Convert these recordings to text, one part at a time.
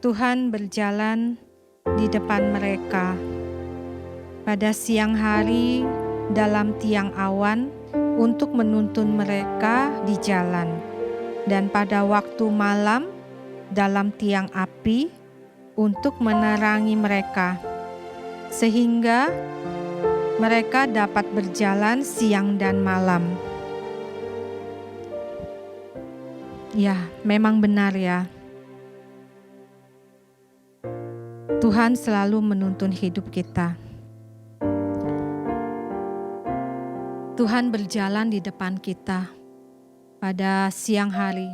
Tuhan berjalan di depan mereka. Pada siang hari dalam tiang awan untuk menuntun mereka di jalan, dan pada waktu malam dalam tiang api untuk menerangi mereka, sehingga mereka dapat berjalan siang dan malam. Ya, memang benar ya. Tuhan selalu menuntun hidup kita. Tuhan berjalan di depan kita pada siang hari.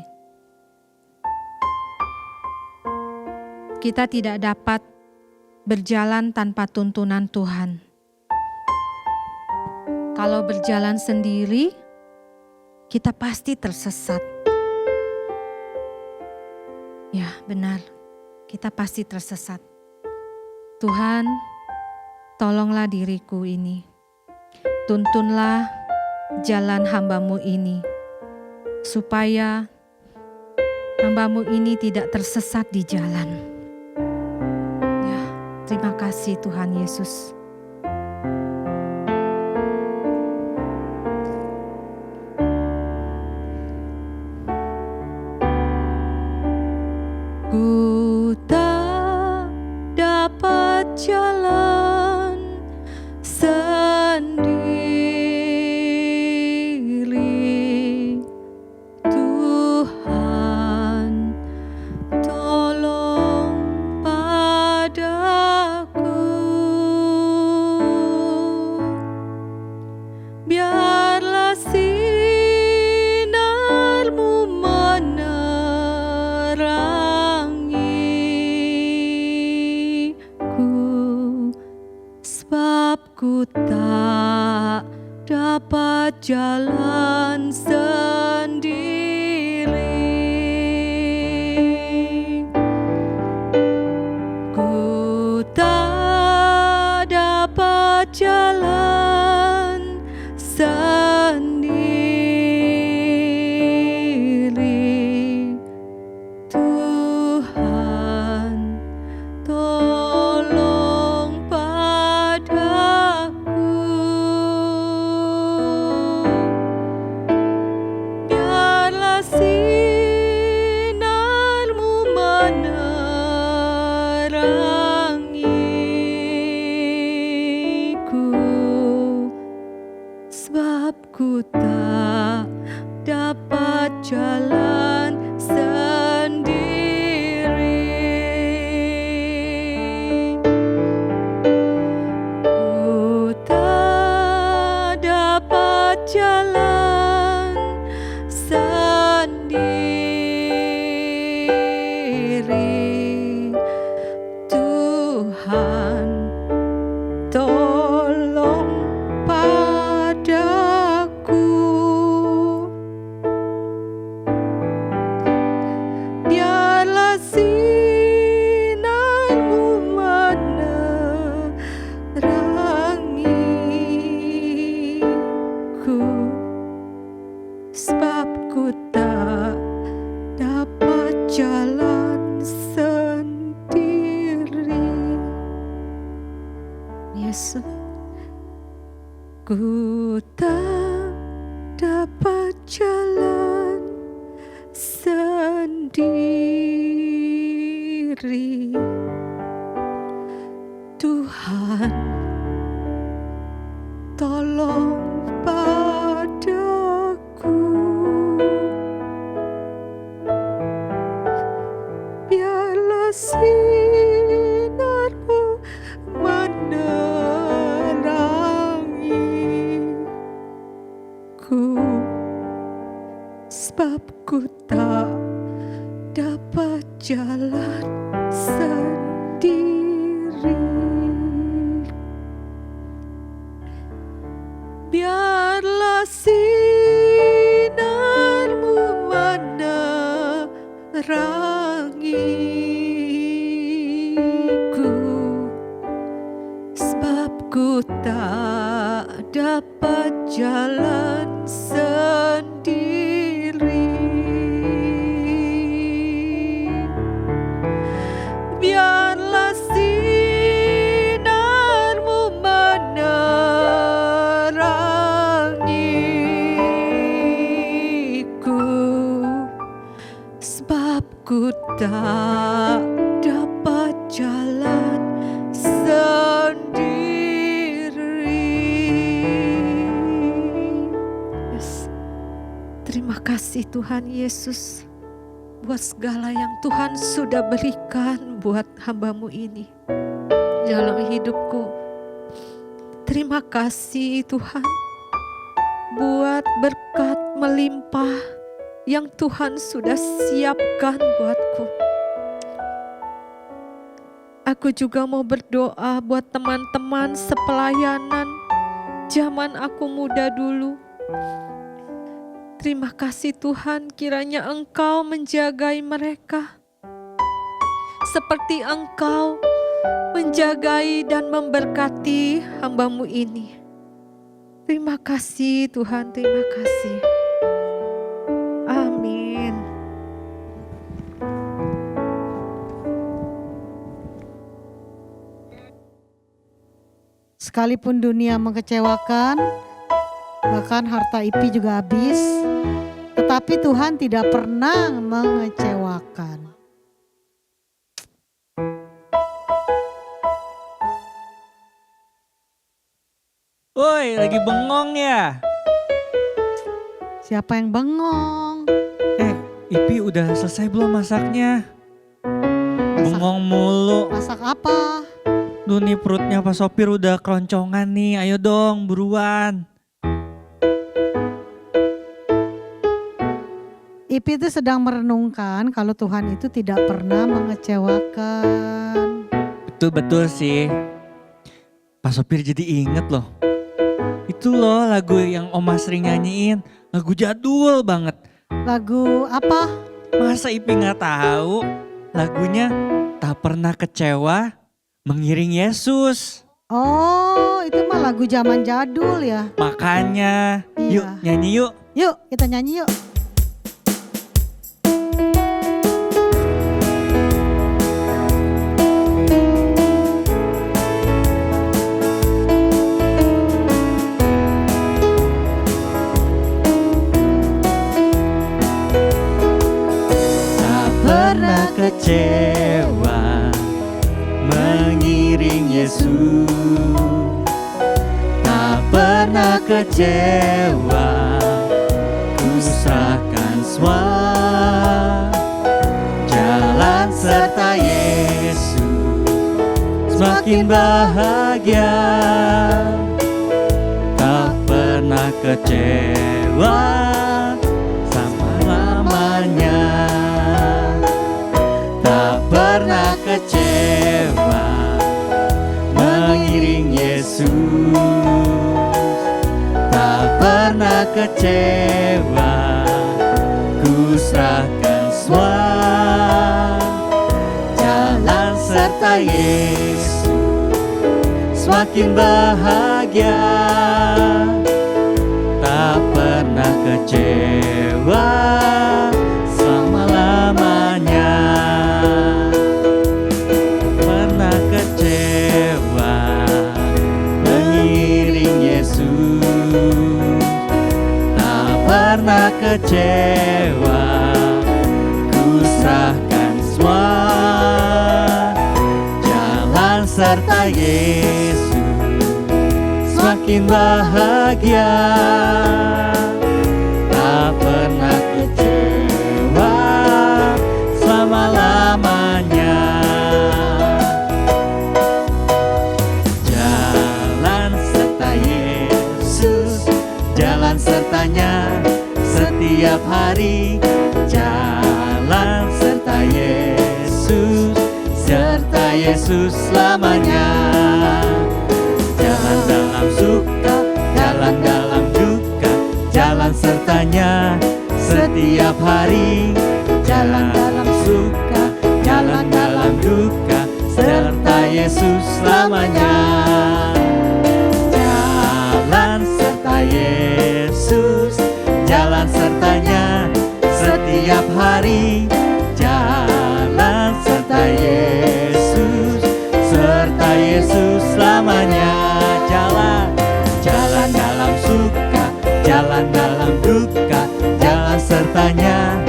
Kita tidak dapat berjalan tanpa tuntunan Tuhan. Kalau berjalan sendiri, kita pasti tersesat. Ya, benar. Kita pasti tersesat. Tuhan, tolonglah diriku ini. Tuntunlah jalan hamba-Mu ini, supaya hamba-Mu ini tidak tersesat di jalan. Ya, terima kasih Tuhan Yesus. Ku tak dapat jalan sendiri, Tuhan tolong padaku. Biarlah sinar-Mu sebab ku tak dapat jalan sendiri. Ku tak dapat jalan sendiri, Tuhan tolong padaku. Biarlah sinar-Mu menerangiku, sebab ku tak dapat jalan sendiri. Ku tak dapat jalan sendiri, Tuhan tolong padaku. Biarlah sinar-Mu menerangiku, sebab ku tak dapat jalan sendiri. Yesus, ku tak dapat jalan sendiri, Tuhan tolong padaku. Biarlah sinar-Mu menerangiku, sebab ku tak dapat jalan sendiri. Biarlah sinar-Mu menerangiku, sebab ku tak dapat jalan sendiri. sebab ku tak dapat jalan sendiri. Yes. Terima kasih Tuhan Yesus buat segala yang Tuhan sudah berikan buat hamba-Mu ini dalam hidupku. Terima kasih Tuhan buat berkat melimpah yang Tuhan sudah siapkan buatku. Aku juga mau berdoa buat teman-teman sepelayanan zaman aku muda dulu. Terima kasih Tuhan, kiranya Engkau menjagai mereka seperti Engkau menjagai dan memberkati hamba-Mu ini. Terima kasih Tuhan, terima kasih. Amin. Sekalipun dunia mengecewakan, bahkan harta Ipi juga habis, tetapi Tuhan tidak pernah mengecewakan. Woi, lagi bengong ya? Siapa yang bengong? Ipi udah selesai belum masaknya? Bengong mulu. Masak apa? Duh nih perutnya Pak Sopir udah keroncongan nih, ayo dong buruan. Ipi itu sedang merenungkan kalau Tuhan itu tidak pernah mengecewakan. Betul sih. Pak Sopir jadi inget loh. Itu loh lagu yang Oma sering nyanyiin, lagu jadul banget. Lagu apa? Masa Ipi gak tahu? Lagunya Tak Pernah Kecewa Mengiring Yesus. Oh, itu mah lagu zaman jadul ya. Makanya, Iya. yuk nyanyi yuk. Yuk, kita nyanyi yuk. Tak pernah kecewa mengiring Yesus, tak pernah kecewa, ku serahkan semua, jalan serta Yesus, semakin bahagia, tak pernah kecewa selama-lamanya, tak pernah kecewa mengiring Yesus, tak pernah kecewa, ku serahkan semua, jalan serta Yesus, semakin bahagia, tak pernah kecewa selama-lamanya. Pernah kecewa mengiring Yesus, tak pernah kecewa, ku serahkan semua, jalan serta Yesus, semakin bahagia, tak pernah kecewa selama-lamanya. Jalan serta Yesus, jalan sertanya setiap hari, jalan serta Yesus, serta Yesus selamanya. Jalan dalam suka, jalan dalam duka, jalan sertanya setiap hari, jalan dalam suka, jalan dalam duka, serta Yesus selamanya. Jalan serta Yesus, jalan sertanya setiap hari, jalan serta Yesus, serta Yesus selamanya. Jalan dalam suka, jalan dalam duka, jalan sertanya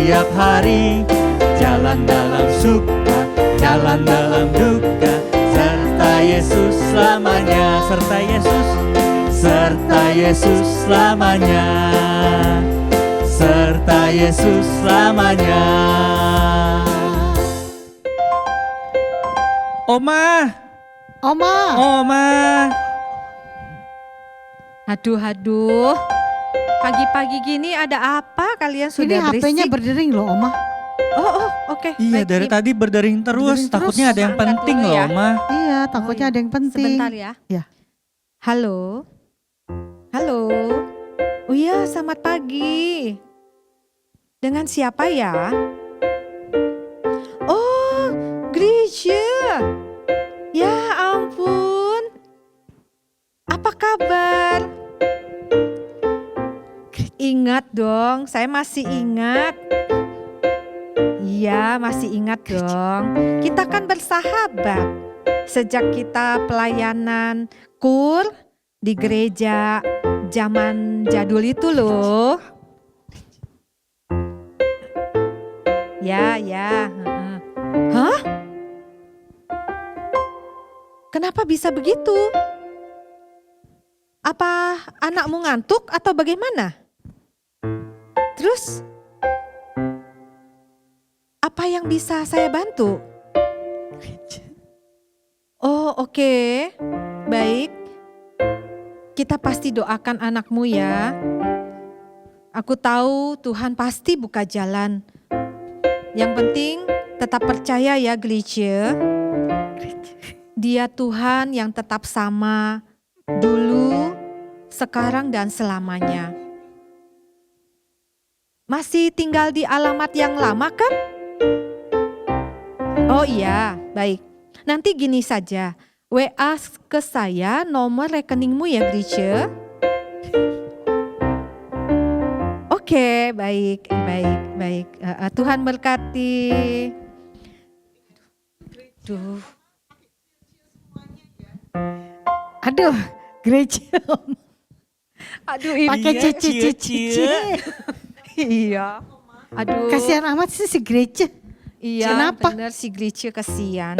setiap hari. Jalan dalam suka, jalan dalam duka, serta Yesus selamanya, serta Yesus, serta Yesus selamanya, serta Yesus selamanya. Oma, Oma, Oma. Aduh. Pagi-pagi gini ada apa? Kalian ini sudah HP-nya berisik? berdering loh Oma. Oh, oke. Iya, Baik, dari tadi berdering terus. Berdering terus. Takutnya ada yang Angkat penting dulu loh, ya. Oma. Iya, takutnya iya. ada yang penting. Sebentar ya. Ya. Halo. Halo. Oh iya, selamat pagi. Dengan siapa ya? Oh, Grisha. Ya ampun. Apa kabar? Ingat dong, saya masih ingat. Iya, masih ingat dong. Kita kan bersahabat. Sejak kita pelayanan kur di gereja zaman jadul itu loh. Ya. Heeh. Hah? Kenapa bisa begitu? Apa anakmu ngantuk atau bagaimana? Terus apa yang bisa saya bantu? Oh, oke. Baik. Kita pasti doakan anakmu ya. Aku tahu Tuhan pasti buka jalan. Yang penting tetap percaya ya Glisha. Dia Tuhan yang tetap sama dulu, sekarang dan selamanya. Masih tinggal di alamat yang lama kan? Oh iya, baik. Nanti gini saja, WA ke saya nomor rekeningmu ya Grisha. Oke, baik. Tuhan berkati. Aduh, gereja. Aduh, ini Pakai ya. cici. Iya. Aduh. Kasihan amat sih si gereja. Iya, Kenapa? bener si Grisha kasihan.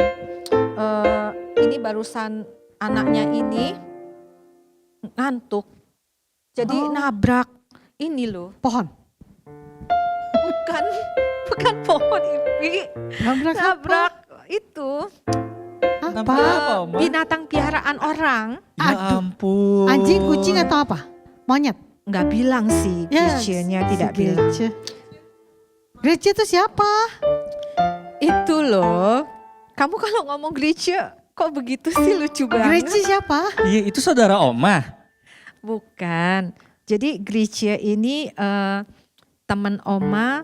Ini barusan anaknya ini ngantuk. Jadi nabrak ini loh. Pohon. Bukan pohon Ipi. Nabrak apa? Nabrak itu Nabrak Apa? apa, Oma? binatang piaraan orang. Ya Aduh. ampun. Anjing, kucing atau apa? Monyet. Nggak bilang sih, Grisha-nya tidak si bilang. Gereja. Gereja itu siapa? Itu loh. Kamu kalau ngomong Grisha kok begitu sih, lucu banget. Gereja siapa? Iya, itu saudara Oma. Bukan. Jadi Grisha ini teman Oma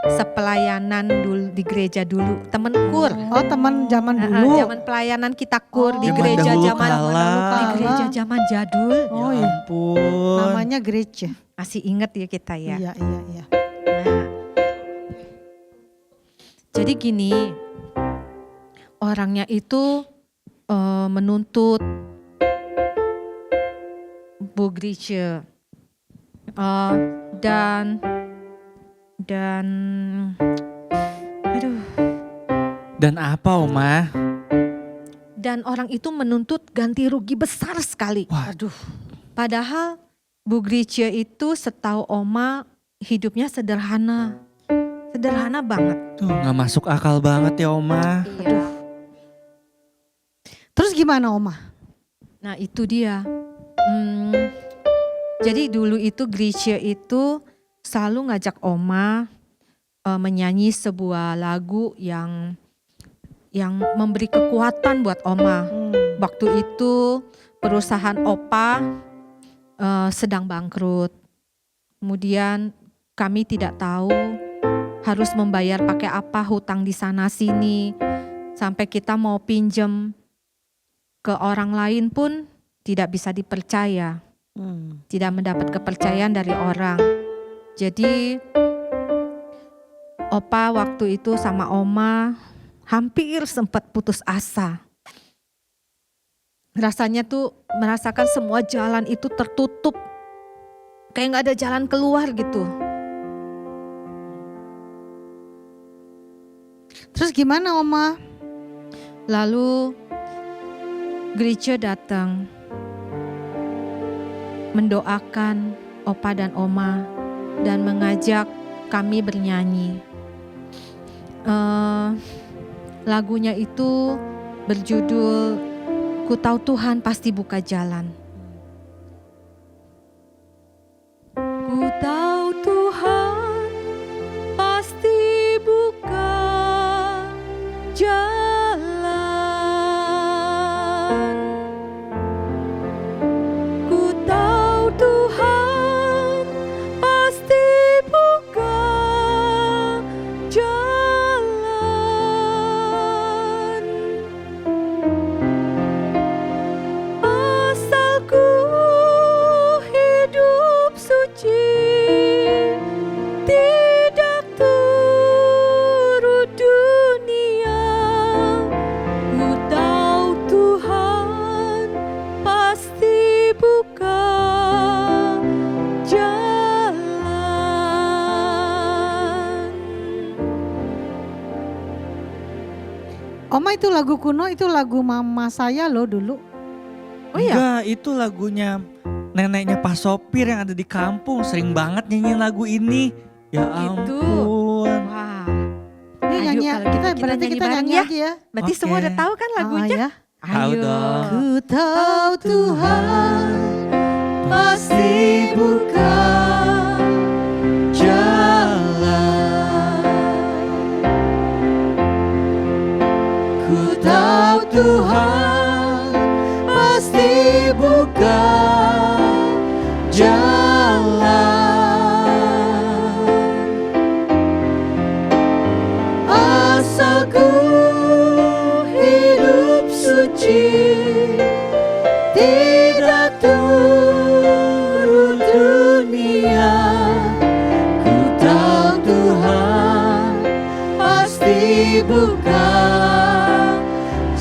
sepelayanan dulu di gereja dulu, temen kur. Oh, teman zaman dulu. Zaman pelayanan kita kur di Oh. gereja Zaman dahulu zaman kala. di gereja zaman jadul. Oh Ya iya. ampun. Namanya gereja. Masih inget ya kita ya. Iya. Nah, jadi gini, orangnya itu menuntut Bu Grisha dan aduh, Dan apa, Oma? dan orang itu menuntut ganti rugi besar sekali. Waduh. Padahal Bu Grisha itu setahu Oma hidupnya sederhana banget. Tuh, nggak masuk akal banget ya, Oma. Aduh. Terus gimana Oma? Nah itu dia. Jadi dulu itu Grisha itu selalu ngajak Oma menyanyi sebuah lagu yang memberi kekuatan buat Oma. Waktu itu perusahaan Opa sedang bangkrut. Kemudian kami tidak tahu harus membayar pakai apa hutang di sana sini. Sampai kita mau pinjem ke orang lain pun tidak bisa dipercaya. Tidak mendapat kepercayaan dari orang. Jadi Opa waktu itu sama Oma hampir sempat putus asa. Rasanya tuh merasakan semua jalan itu tertutup. Kayak gak ada jalan keluar gitu. Terus gimana Oma? Lalu gereja datang mendoakan Opa dan Oma dan mengajak kami bernyanyi. Lagunya itu berjudul Ku Tahu Tuhan Pasti Buka Jalan. Ku tahu Tuhan pasti buka jalan. Ku tahu Tuhan pasti buka jalan. Asalku hidup suci, tidak turut dunia. Ku tahu Tuhan pasti buka jalan. Oma, itu lagu kuno, itu lagu mama saya loh dulu. Oh iya? Enggak, itu lagunya neneknya Pak Sopir yang ada di kampung. Sering banget nyanyiin lagu ini. Ya Gitu. ampun. Wah, Yuk Ayo, nyanyi, kalau gitu kita berarti nyanyi kita bareng nyanyi ya. aja ya. berarti Oke. semua udah tahu kan lagunya? Ya. Tahu Ayo. dong. Ku tahu Tuhan pasti buka jalan. Ku tahu Tuhan pasti buka jalan. Asalku hidup suci, tidak turut dunia. Ku tahu Tuhan pasti buka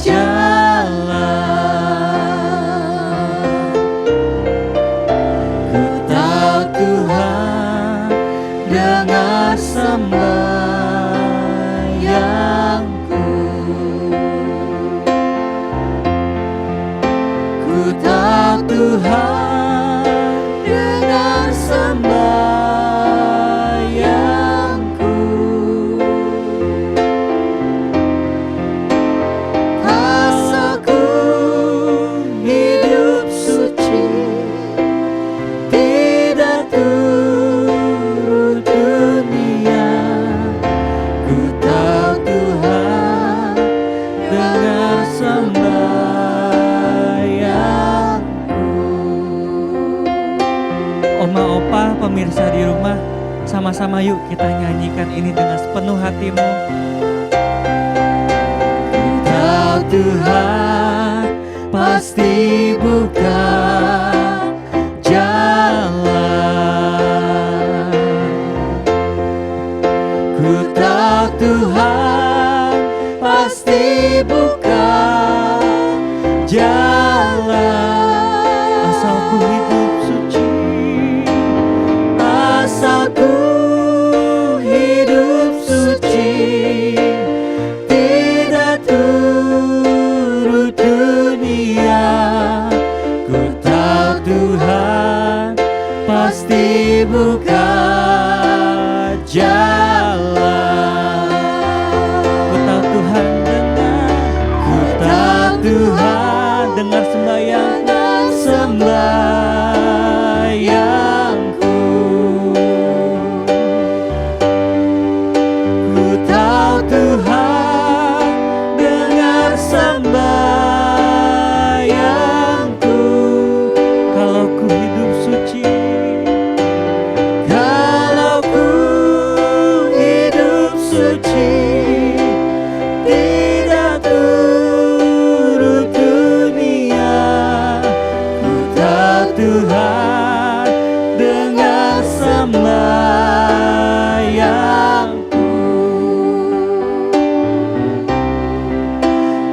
jalan. Ku tahu Tuhan dengar sembahyangku. Ku tahu Tuhan dengar sembahyangku. Asalku hidup suci, tidak turut dunia. Ku tahu Tuhan dengar sembahyangku. Oma, Opa, pemirsa di rumah, sama-sama yuk kita nyanyikan ini dengan sepenuh hatimu. Ku tahu Tuhan pasti buka jalan. Ku tahu Tuhan pasti buka jalan. Asalku hidup suci, Asalku hidup suci, tidak turut dunia. Ku tahu Tuhan pasti buka jalan. ku tahu Tuhan dengar, Ku tahu Tuhan dengar sembahyang. dengar sembahyangku. Ku tahu Tuhan dengar sembahyangku. Kalau ku hidup suci, Kalau ku hidup suci, tidak turut dunia. Ku tahu Tuhan dengar sembahyangku.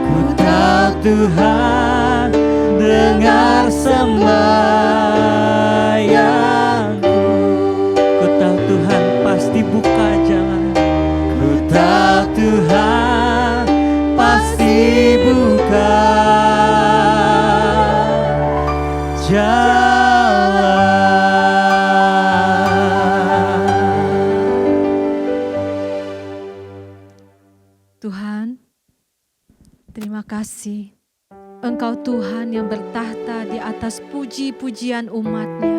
Ku tahu Tuhan dengar sembahyangku. ku tahu Tuhan pasti buka jalan. Ku tahu Tuhan Tuhan, terima kasih. Engkau Tuhan yang bertahta di atas puji-pujian umat-Nya.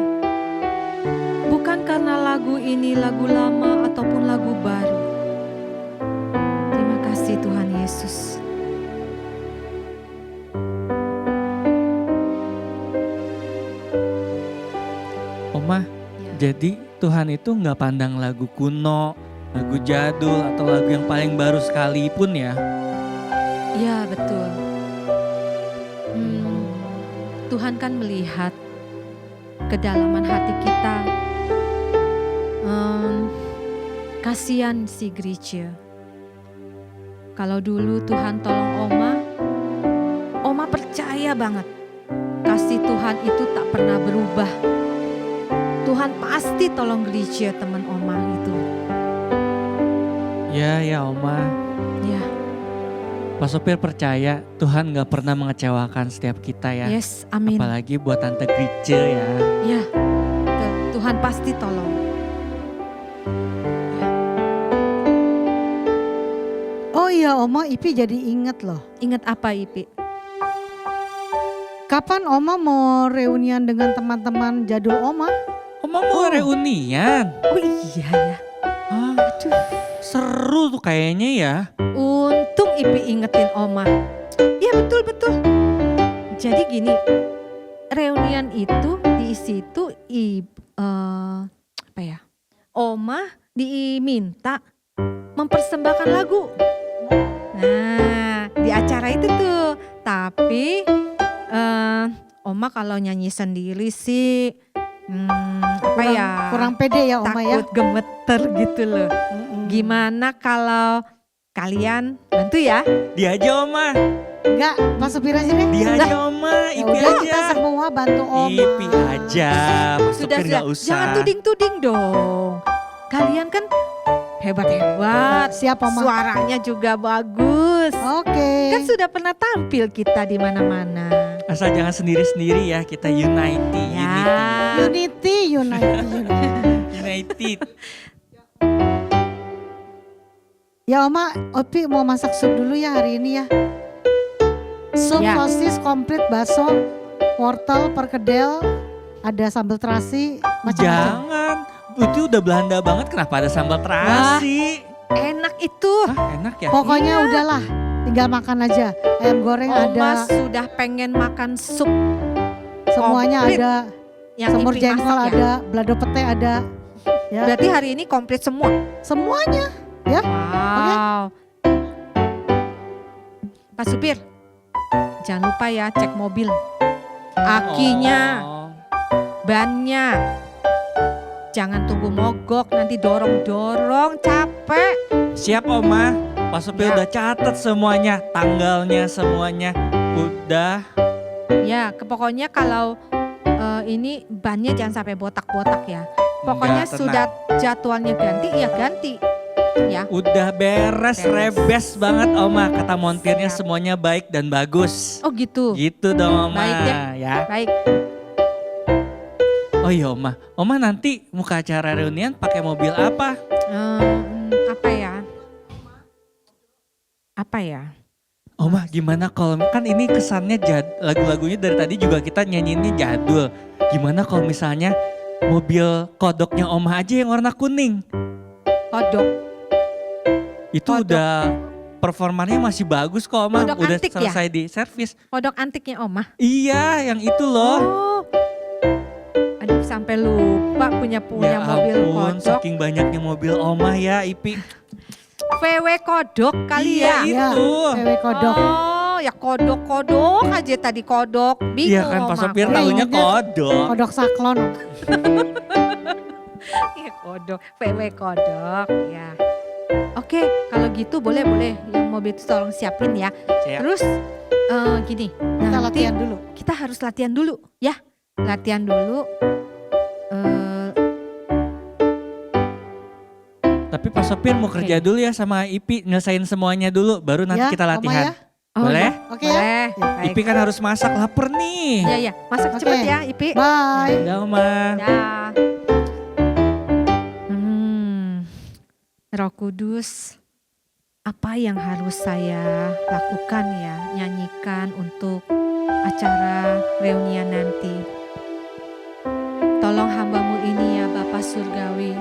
Bukan karena lagu ini lagu lama ataupun lagu baru. Terima kasih Tuhan Yesus. Oma, Ya. jadi Tuhan itu nggak pandang lagu kuno, lagu jadul atau lagu yang paling baru sekalipun ya. Ya betul. Tuhan kan melihat kedalaman hati kita. Kasihan si Gretchen. Kalau dulu Tuhan tolong Oma percaya banget kasih Tuhan itu tak pernah berubah. Tuhan pasti tolong Gretchen teman Oma itu. Ya Oma. Ya, Pak Sopir percaya Tuhan gak pernah mengecewakan setiap kita ya. yes, amin. Apalagi buat Tante Grice ya. Ya, Tuhan pasti tolong. Oh iya Oma, Ipi jadi inget loh. Ingat apa Ipi? Kapan Oma mau reunian dengan teman-teman jadul Oma? Oma mau reunian. Oh iya ya. Hah, seru tuh kayaknya ya. Untung Ipi ingetin Oma. Ya betul. Jadi gini, reunian itu diisi itu apa ya? Oma diminta mempersembahkan lagu. Nah, di acara itu tuh. Tapi Oma kalau nyanyi sendiri sih apa ya? Kurang pede ya Oma ya. Takut gemeter gitu loh. Gimana kalau kalian bantu ya? Dia aja Oma. Enggak, Pak Supir aja deh. Dia aja Oma. Ya Ipi udah, aja. kita semua bantu Oma. Ipi aja. Pak Sudah, Sopir gak usah. jangan tuding-tuding dong. Kalian kan hebat-hebat. Siap Oma. Suaranya juga bagus. Oke. Kan sudah pernah tampil kita di mana-mana. Asal jangan sendiri-sendiri ya. Kita unity. Ya. Unity. United. Ya Oma, Opi mau masak sup dulu ya hari ini ya. Sup Ya. sosis komplit, bakso, wortel, perkedel, ada sambal terasi, macam-macam. Jangan. Itu udah Belanda banget. Kenapa ada sambal terasi? Enak itu. Hah, enak ya? Pokoknya udahlah, tinggal makan aja. Ayam goreng Oma ada, sudah pengen makan sup semuanya komplit. ada. yang Semur Ipi jengkol masak ya. ada, belado pete ada. Ya, Berarti hari ini komplit semua. semuanya. Wow. Pak Supir, jangan lupa ya cek mobil. Akinya, Oh. bannya. Jangan tunggu mogok, nanti dorong-dorong, capek. Siap Oma. Pak Sopir Ya. udah catat semuanya. Tanggalnya semuanya. Udah. Ya, pokoknya kalau ini bannya jangan sampai botak-botak ya. Pokoknya Enggak, tenang. sudah jadwalnya ganti, ya ganti. Ya, Udah beres, Beres. rebes banget Oma. Kata montirnya Siap. semuanya baik dan bagus. oh gitu. Gitu dong Oma. Baik Ya. Baik, Oh iya Oma. Oma nanti mau ke acara reunian pakai mobil apa? apa ya? Apa ya? Oma gimana kalau kan ini kesannya lagu-lagunya dari tadi juga kita nyanyiinnya jadul. Gimana kalau misalnya mobil kodoknya Oma aja yang warna kuning? Kodok. Itu Kodok. udah performanya masih bagus kok Oma. Kodok Udah antik ya? selesai di servis. Kodok antiknya Oma. Iya yang itu loh. Oh. Aduh sampai lupa punya Ya mobil ampun, kodok. saking banyaknya mobil Oma ya Ipi. VW kodok kali Iya ya. itu. Cewek kodok. Oh, ya kodok-kodok aja tadi kodok. Bingung Iya kan Pak Oma. Sopir Iya, tahunya ingatnya kodok. Kodok saklon. Iya kodok, VW kodok ya. Oke, kalau gitu boleh yang mobil itu tolong siapin ya. Siap. Terus gini, Kita nanti latihan dulu. kita harus latihan dulu ya. Latihan dulu. Tapi Pak Sopir mau kerja dulu ya sama Ipi, nyelesain semuanya dulu, baru nanti Ya, kita Oma latihan. ya. Oh, Boleh? ya. Oke ya? Boleh. Ya. Baik. Ipi kan harus masak, lapar nih. Iya, iya. Masak Oke. cepet ya, Ipi. Bye. Dah Oma. Dah. Roh Kudus, apa yang harus saya lakukan ya, nyanyikan untuk acara reunian nanti. Tolong hambamu ini ya Bapa Surgawi.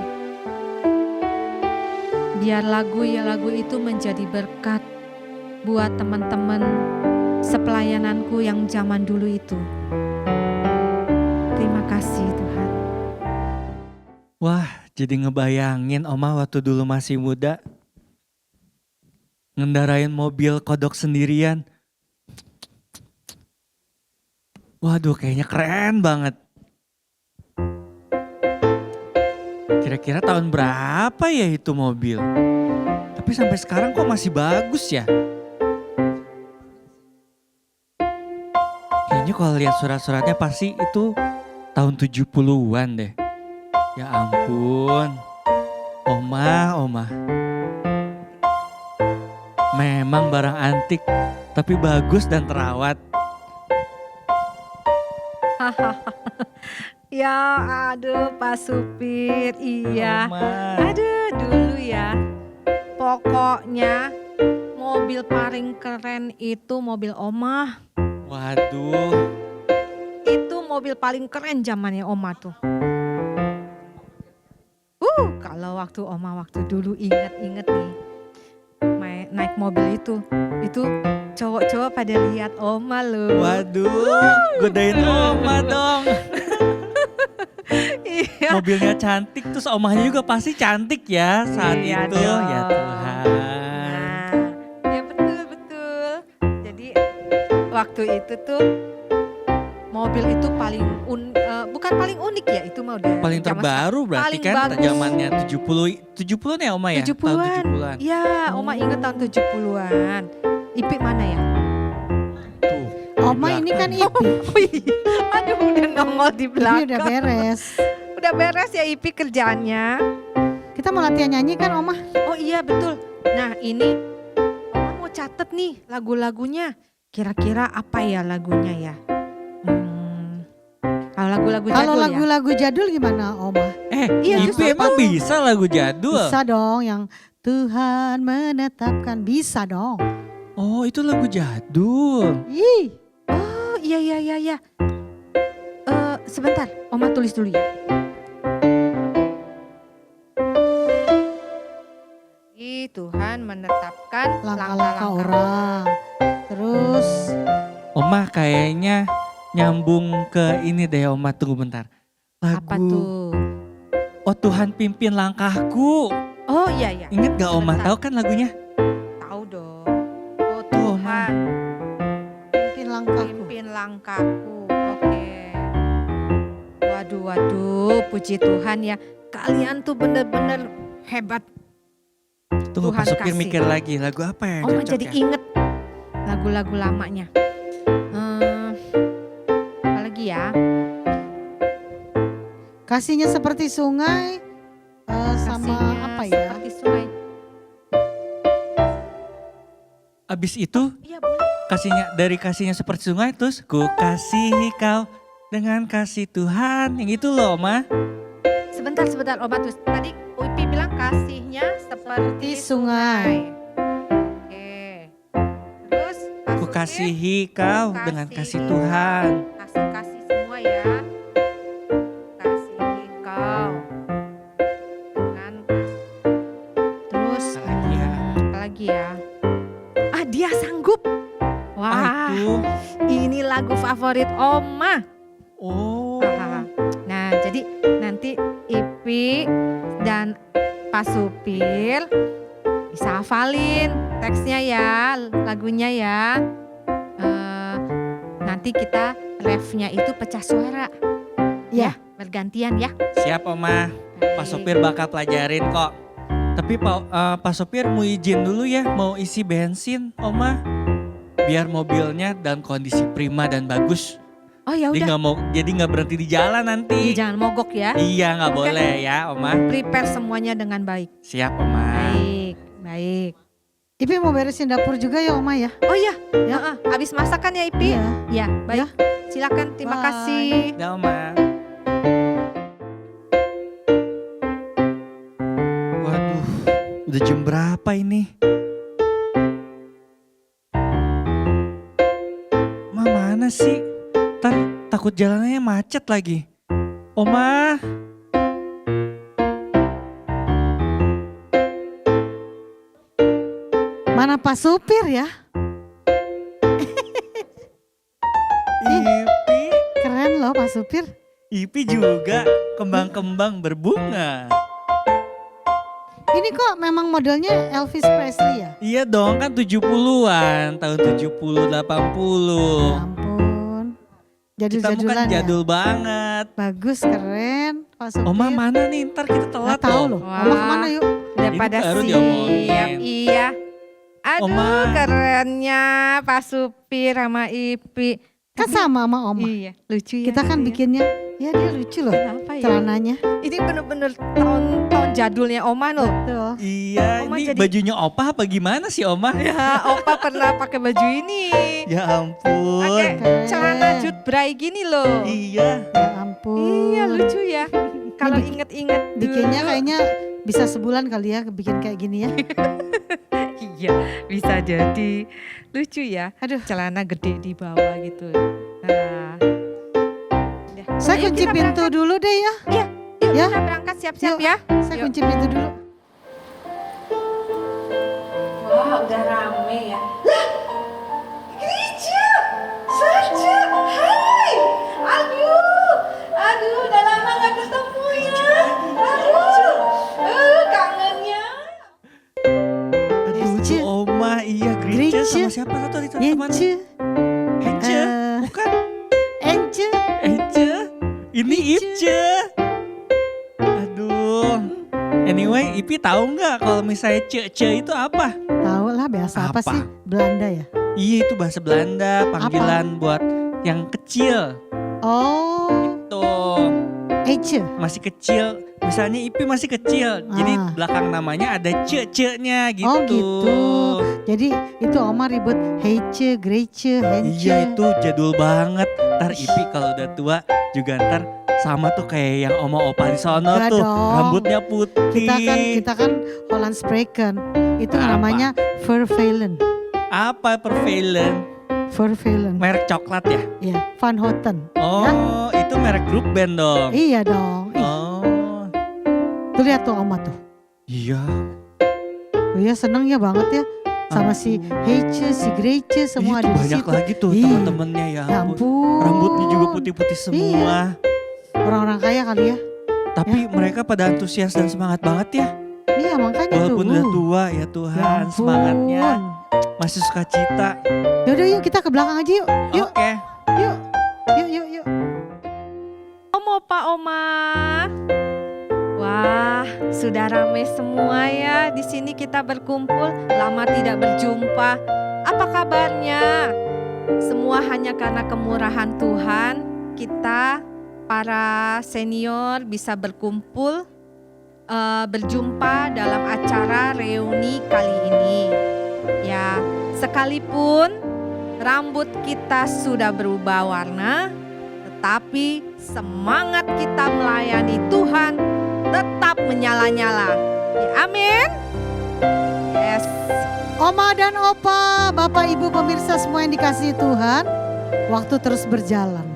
Biar lagu itu menjadi berkat buat teman-teman sepelayananku yang zaman dulu itu. Terima kasih Tuhan. Wah, jadi ngebayangin Oma waktu dulu masih muda. Ngendarain mobil kodok sendirian. Waduh, kayaknya keren banget. Kira-kira tahun berapa ya itu mobil? Tapi sampai sekarang kok masih bagus ya? Kayaknya kalau lihat surat-suratnya pasti itu tahun 70-an deh. Ya ampun. Oma. Memang barang antik, tapi bagus dan terawat. Ya aduh Pak Supir, iya. Oma. Aduh dulu ya, pokoknya mobil paling keren itu mobil Oma. Waduh. Itu mobil paling keren zamannya Oma tuh. Kalau waktu Oma waktu dulu inget-inget nih, naik mobil itu cowok-cowok pada lihat Oma loh. Waduh, godain Oma dong. Iya. Mobilnya cantik, terus omahnya juga pasti cantik ya saat Iya itu. dong. Ya Tuhan. Nah, ya betul. Jadi waktu itu tuh mobil itu bukan paling unik ya, itu mah udah Paling zaman terbaru berarti paling kan bagus. zamannya 70-an ya Oma ya? 70-an. Tahun 70-an. Iya, Oma inget tahun 70-an. Ipik mana ya? Tuh. Oma ini kan Ipi. Oh iya. Aduh udah nongol di Ini belakang. udah beres. Udah beres ya Ipik kerjaannya. Kita mau latihan nyanyi kan Oma? Oh iya betul. Nah ini Oma mau catet nih lagu-lagunya. Kira-kira apa ya lagunya ya? Kalau lagu-lagu jadul Kalau ya. lagu-lagu jadul gimana Oma? Iya, Ipi justru emang bisa lagu jadul? Bisa dong yang Tuhan menetapkan, bisa dong. Oh itu lagu jadul. Ih, Oh iya. Sebentar, Oma tulis dulu ya. Tuhan menetapkan langkah-langkah orang. Terus Oma kayaknya nyambung ke ini deh Oma, tunggu bentar. Lagu Apa tuh? Oh Tuhan pimpin langkahku. Oh iya. Ingat gak Oma? Sebentar. Tahu kan lagunya? Tahu dong. Oh Tuh, Oma. Tuhan pimpin langkahku. pimpin langkahku. Oke. Waduh, puji Tuhan ya. Kalian tuh bener-bener hebat. Tunggu Tuhan Pak Supir kasih. mikir lagi lagu apa yang Oma cocok jadi ya? inget lagu-lagu lamanya. Apalagi ya? Kasihnya seperti sungai, sama Kasihnya apa ya? Seperti sungai. Abis itu Iya boleh. kasihnya seperti sungai, terus ku kasihi kau dengan kasih Tuhan. Yang itu loh Oma. Sebentar Oma tuh. Tadi Upi bilang kasihnya seperti sungai. Oke. Terus Ku kasihi kau dengan kasih Tuhan. Kasih semua ya. Kasihi kau dengan terus Apalagi ya? apalagi ya? Dia sanggup. Wah, Itu. ini lagu favorit Oma. Oh. Nah, jadi nanti Ipi dan Pak Supir bisa hafalin teksnya ya, lagunya ya. Nanti kita refnya itu pecah suara. Ya, bergantian ya. Siap Oma. Pak Supir bakal pelajarin kok. Tapi Pak Supir mau izin dulu ya, mau isi bensin Oma. Biar mobilnya dalam kondisi prima dan bagus. Oh ya udah. Jadi nggak berhenti di jalan nanti. Jangan mogok ya. Iya nggak Oke. boleh ya Oma. Prepare semuanya dengan baik. Siap Oma. Baik. Ipi mau beresin dapur juga ya Oma ya. Oh iya, Ya. habis masakan ya Ipi? Iya. Ya, baik. Silakan, terima Bye. kasih. Dah Oma. Waduh, udah jam berapa ini? Ma mana sih? Ntar takut jalannya macet lagi. Oma. Mana Pak Supir ya? Ipi. Keren loh Pak Supir. Ipi juga kembang-kembang berbunga. Ini kok memang modelnya Elvis Presley ya? Iya dong, kan 70-an, tahun 70 80. Ya ampun. Kita kan Jadul-jadulan ya. jadul banget. Bagus, keren Pak Supir. Oma mana nih? Ntar kita telat Nggak tahu loh. Wah. Oma kemana yuk? Udah Ini pada baru siap. diomongin. Iya. Aduh, Oma. kerennya Pak Supir sama Ipi. Kan sama sama Oma. Iya, lucu ya. Kita kan gitu ya. bikinnya, ya dia lucu loh Kenapa ya? celananya. Ini bener-bener tahun jadulnya Oma loh. Betul. Iya, Oma ini jadi- bajunya Opa apa gimana sih Oma? Ya, Opa pernah pakai baju ini. Ya ampun. Pakai Keren. celana jut bray gini loh. Iya. Ya ampun. Iya, lucu ya. Kalau Ini inget-inget Bikinnya dulu. kayaknya bisa sebulan kali ya bikin kayak gini ya. Iya, bisa jadi. Lucu ya. Aduh. Celana gede di bawah gitu. Nah. Udah. Saya Ayo kunci kita pintu dulu deh ya. Yuk, Ya. kita berangkat siap-siap Yuk. ya. Saya Yuk. kunci pintu dulu. Wah, udah rame ya. Lah, Gereja, Saja, hai. Aduh, udah lama gak ketemu ya. Kangennya. Aduh, Ece. tuh Oma, iya gereja Gereja. sama siapa satu tadi teman? Ence, Ence, Eh. bukan Ence. Ence. Ini Ece. Ipce. Aduh. Anyway, Ipi tahu nggak kalau misalnya ce itu apa? Tahu lah biasa apa Apa? sih? Belanda ya? Iya, itu bahasa Belanda, panggilan buat yang kecil. Oh, Tuh, Ece. masih kecil. Misalnya Ipi masih kecil, jadi Ah. belakang namanya ada ce-nya gitu. Oh gitu. Jadi itu Oma ribut Heice, Greice, Hence. Iya, itu jadul banget. Ntar Ipi kalau udah tua juga ntar sama tuh kayak yang Oma Opa di sono Enggak tuh. dong. Rambutnya putih. Kita kan Holland Spreken. Itu Apa? namanya Vervelen. Apa Vervelen? Vervelen. Merek coklat ya? Iya, Van Houten. Oh, itu merek grup band dong. Iya dong. Ih, Oh, tuh lihat tuh Oma tuh. iya. Iya seneng ya banget ya. Sama si Heice, si Greice semua itu ada di banyak situ. lagi tuh Iya. teman-temannya ya. Ya ampun. ampun. Rambutnya juga putih-putih semua. Orang-orang kaya kali ya. Tapi mereka pada antusias dan semangat banget ya. Iya makanya Walaupun tuh. udah tua ya Ya Tuhan, ampun. semangatnya masih suka cita. Yaudah yuk kita ke belakang aja yuk. Yuk, Oke. yuk. Yuk. Opa, Oma. Wah, sudah ramai semua ya. Di sini kita berkumpul, lama tidak berjumpa. Apa kabarnya? Semua hanya karena kemurahan Tuhan, kita para senior bisa berkumpul, berjumpa dalam acara reuni kali ini. Ya, sekalipun rambut kita sudah berubah warna, tetapi semangat kita melayani Tuhan tetap menyala-nyala. Ya, amin. Yes. Oma dan Opa, Bapak Ibu pemirsa semua yang dikasihi Tuhan, waktu terus berjalan.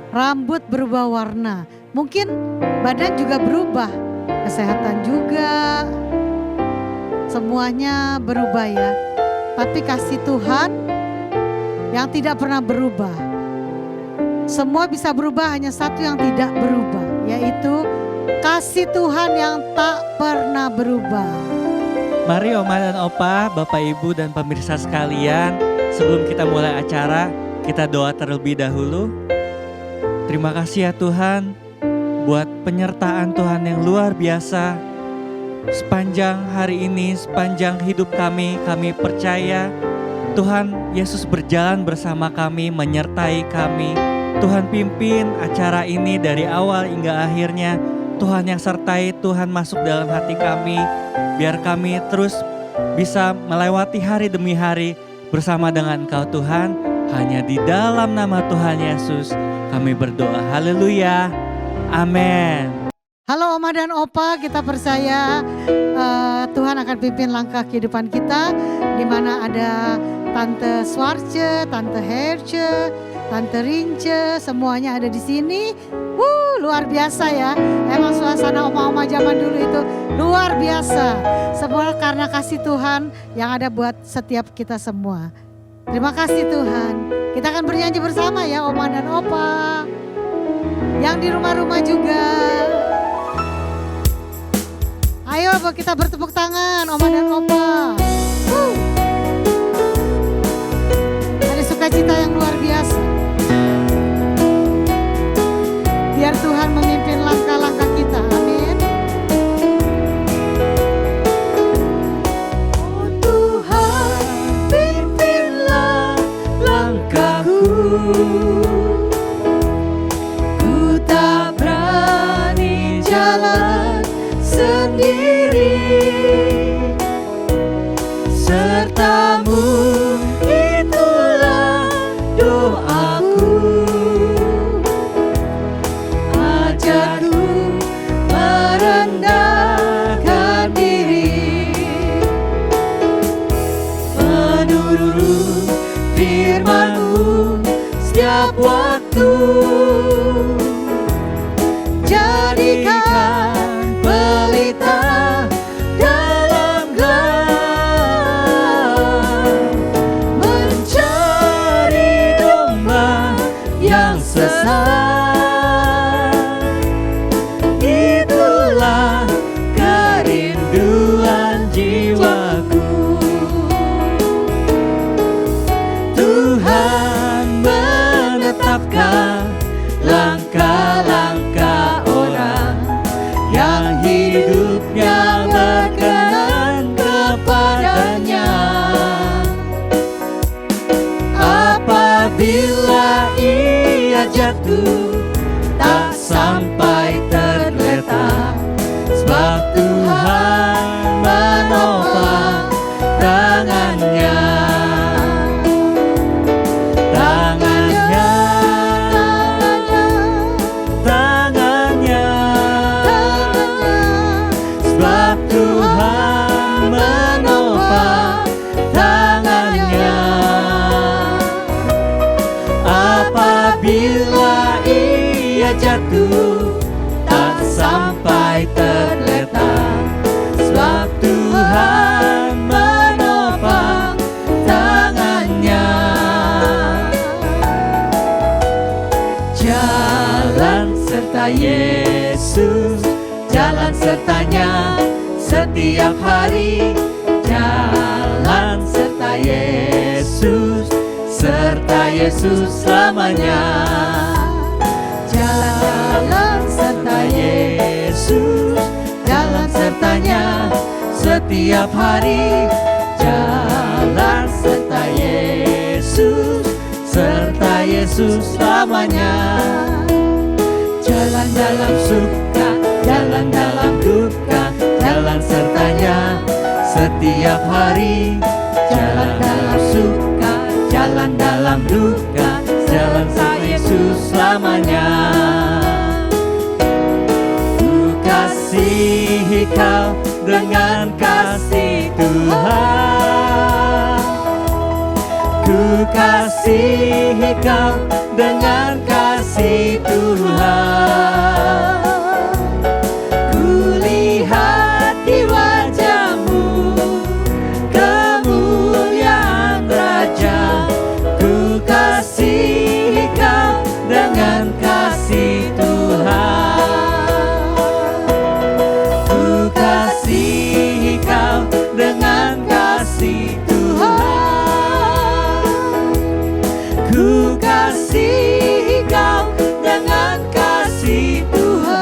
Rambut berubah warna, mungkin badan juga berubah, kesehatan juga, semuanya berubah ya. Tapi kasih Tuhan yang tidak pernah berubah. Semua bisa berubah, hanya satu yang tidak berubah, yaitu kasih Tuhan yang tak pernah berubah. Mari Oma dan Opa, Bapak Ibu dan pemirsa sekalian, sebelum kita mulai acara, kita doa terlebih dahulu. Terima kasih ya Tuhan buat penyertaan Tuhan yang luar biasa. Sepanjang hari ini, sepanjang hidup kami percaya Tuhan Yesus berjalan bersama kami, menyertai kami. Tuhan pimpin acara ini dari awal hingga akhirnya. Tuhan yang sertai, Tuhan masuk dalam hati kami. Biar kami terus bisa melewati hari demi hari bersama dengan Engkau Tuhan. Hanya di dalam nama Tuhan Yesus kami berdoa. Haleluya. Amin. Halo Oma dan Opa, kita percaya Tuhan akan pimpin langkah kehidupan kita, di mana ada Tante Swarce, Tante Herce, Tante Rince, semuanya ada di sini. Luar biasa ya. Emang suasana oma-oma zaman dulu itu luar biasa. Semua karena kasih Tuhan yang ada buat setiap kita semua. Terima kasih Tuhan. Kita akan bernyanyi bersama ya Oma dan Opa. Yang di rumah-rumah juga. Ayo kita bertepuk tangan Oma dan Opa. Ada sukacita yang luar biasa. Biar Tuhan memimpin langkah-langkah kita. Amin. Oh Tuhan, pimpinlah langkahku. Ku tak berani jalan sendiri. Sertamu itulah doaku. Ajarku merendahkan diri, menurut firman-Mu setiap waktu. Jadikan pelita dalam gelap, mencari domba yang sesat. Itulah kerinduan jiwaku. Tuhan menetapkan langkah-langkah orang yang hidupnya berkenan kepadanya. Apabila ia jatuh, tak sampai tergeletak, sebab Tuhan menopang tangannya. Tangannya, tangannya, sebab Tuhan menopang tangannya. Apabila ia jatuh, tak sampai tergeletak, sebab Tuhan menopang tangannya. Jalan serta Yesus, jalan sertanya setiap hari. Jalan serta Yesus, serta Yesus selamanya. Jalan serta Yesus, jalan sertanya setiap hari. Jalan serta Yesus, serta Yesus selamanya. Jalan dalam suka, jalan dalam duka, jalan sertanya setiap hari. Jalan dalam suka, jalan dalam duka, jalan serta Yesus selamanya. Ku kasihi kau dengan kasih Tuhan. Ku kasihi kau dengan kasih Tuhan. Ku lihat di wajah-Mu kemuliaan Raja. Ku kasihi kau dengan kasih Tuhan. Ku kasihi kau dengan kasih Tuhan. Ku kasihi kau dengan kasih Tuhan.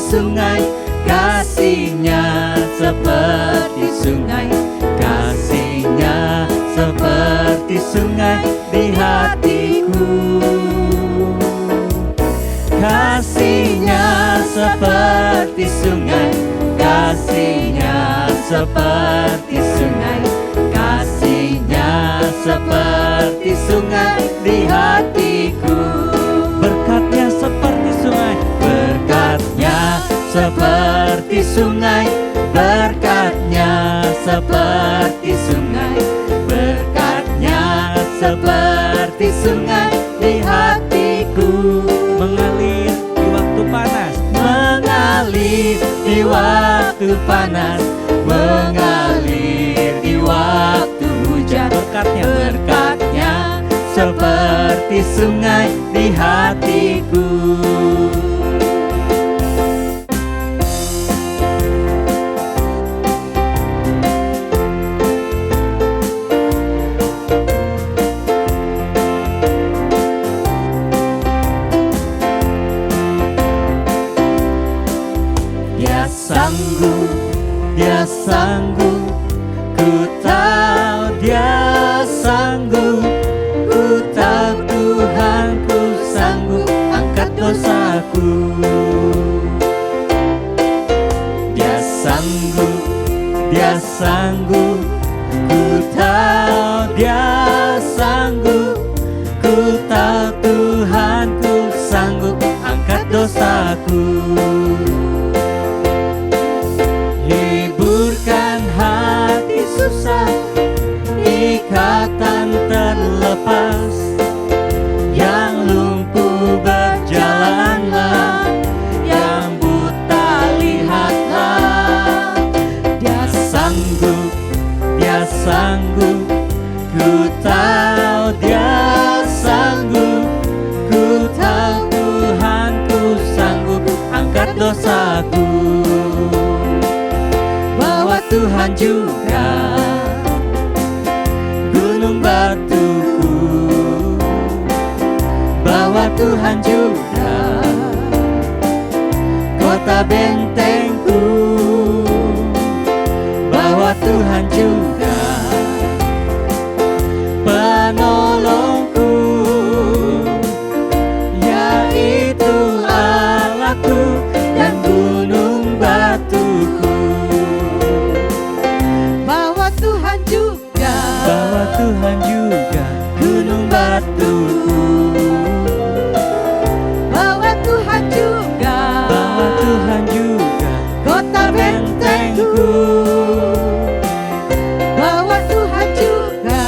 sungai, kasihnya seperti sungai, kasihnya seperti sungai di hatiku. Kasihnya seperti sungai, kasihnya seperti sungai, kasihnya seperti sungai di hatiku. Berkatnya seperti sungai, berkatnya seperti sungai, berkatnya seperti sungai, berkatnya seperti sungai di hatiku. Mengalir di waktu panas, mengalir di waktu panas, mengalir di waktu hujan. Berkatnya seperti sungai di hatiku. Dia sanggup, ku tahu dia sanggup, ku tahu Tuhanku sanggup angkat dosaku. Dia sanggup, ku tahu dia sanggup, ku tahu Tuhanku sanggup angkat dosaku. Susah, ikatan terlepas, yang lumpuh berjalanlah, yang buta lihatlah. Dia sanggup, ku tahu dia sanggup, ku tahu Tuhanku sanggup angkat dosaku. Bahwa Tuhan juga gunung batuku, bahwa Tuhan juga kota bentengku, bahwa Tuhan juga penolongku, yaitu Allahku dan gunung batuku. Tuhan juga gunung batuku, bahwa Tuhan juga kota bentengku, bahwa Tuhan juga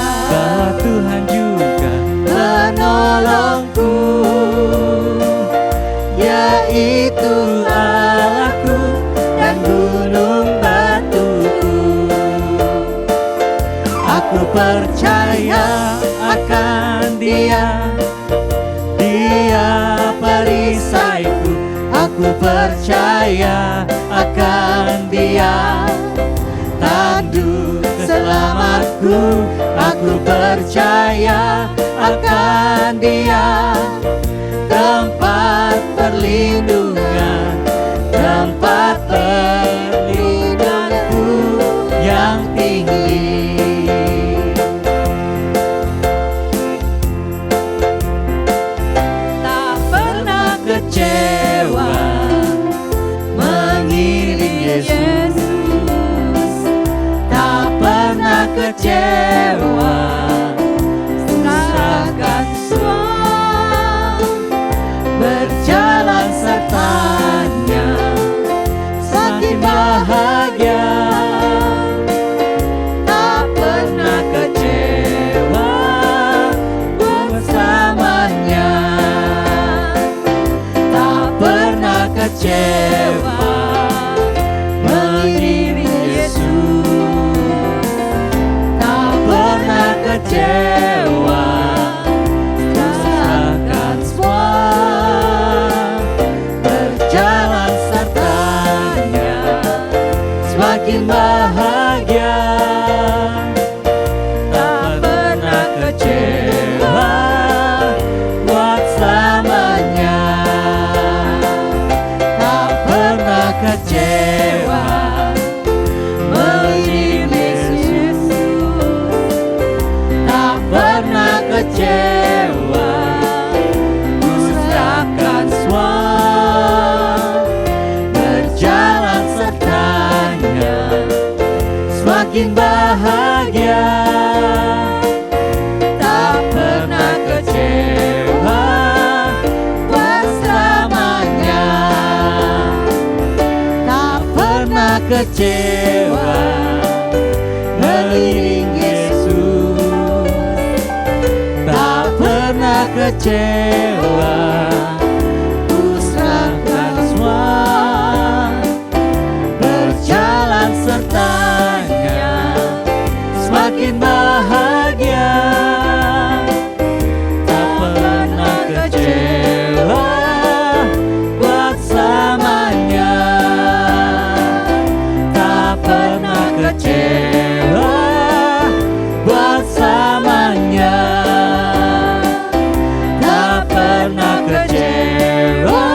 penolongku, yaitu Allahku dan gunung batuku. Aku percaya akan dia, dia perisaiku. Aku percaya akan dia, tanduk selamatku. Aku percaya akan dia, tempat perlindungan, tempat perlindunganku yang tinggi. Kecewa mengiring Yesus, tak pernah kecewa, usahakan semua, berjalan sertanya, semakin bahagia, tak pernah kecewa bersamanya. Kecewa mengiring Yesus, tak pernah kecewa, usahakan semua, berjalan sertanya, semakin bahagia, tak pernah kecewa buat selamanya. semakin bahagia, tak pernah kecewa bersamanya, tak pernah kecewa mengiring Yesus, tak pernah kecewa. Ku serahkan semua, berjalan sertanya, semakin bahagia, tak pernah kecewa bersamanya, tak pernah kecewa bersamanya, tak pernah kecewa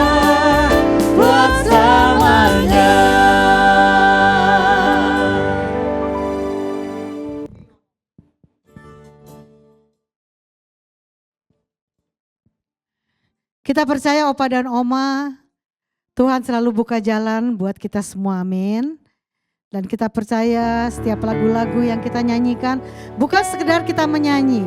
bersamanya. Kita percaya Opa dan Oma, Tuhan selalu buka jalan buat kita semua, amin. Dan kita percaya setiap lagu-lagu yang kita nyanyikan bukan sekedar kita menyanyi,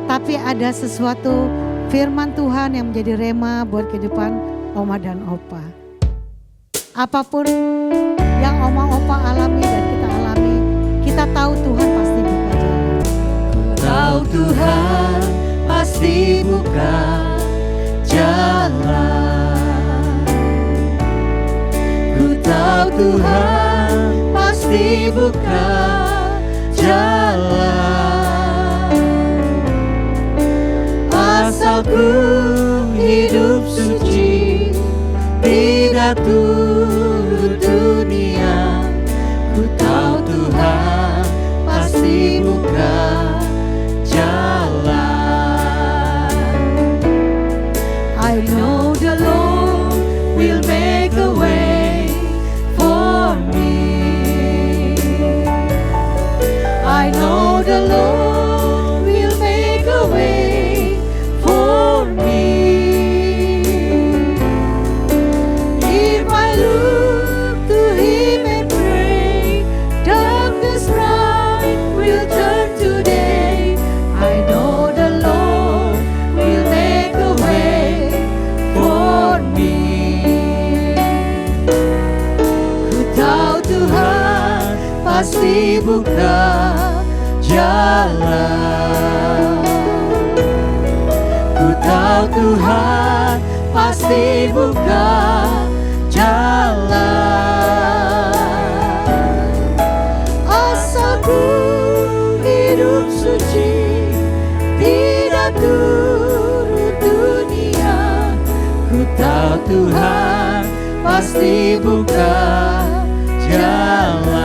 tapi ada sesuatu firman Tuhan yang menjadi rema buat kehidupan Oma dan Opa. Apapun yang Oma Opa alami dan kita alami, kita tahu Tuhan pasti buka jalan. Tahu Tuhan pasti buka jalan. Ku tahu Tuhan pasti buka jalan. Asal ku hidup suci, tidak turut dunia. Ku tahu Tuhan pasti buka jalan. I know the Lord will make a way for me. I know the Lord will make a way for me. If I look to Him and pray, darkness night will turn to day. I know the Lord will make a way for me. Ku tahu Tuhan pasti buka jalan. Ku tahu Tuhan pasti buka jalan. Asal ku hidup suci, tidak turut dunia. Ku tahu Tuhan pasti buka jalan.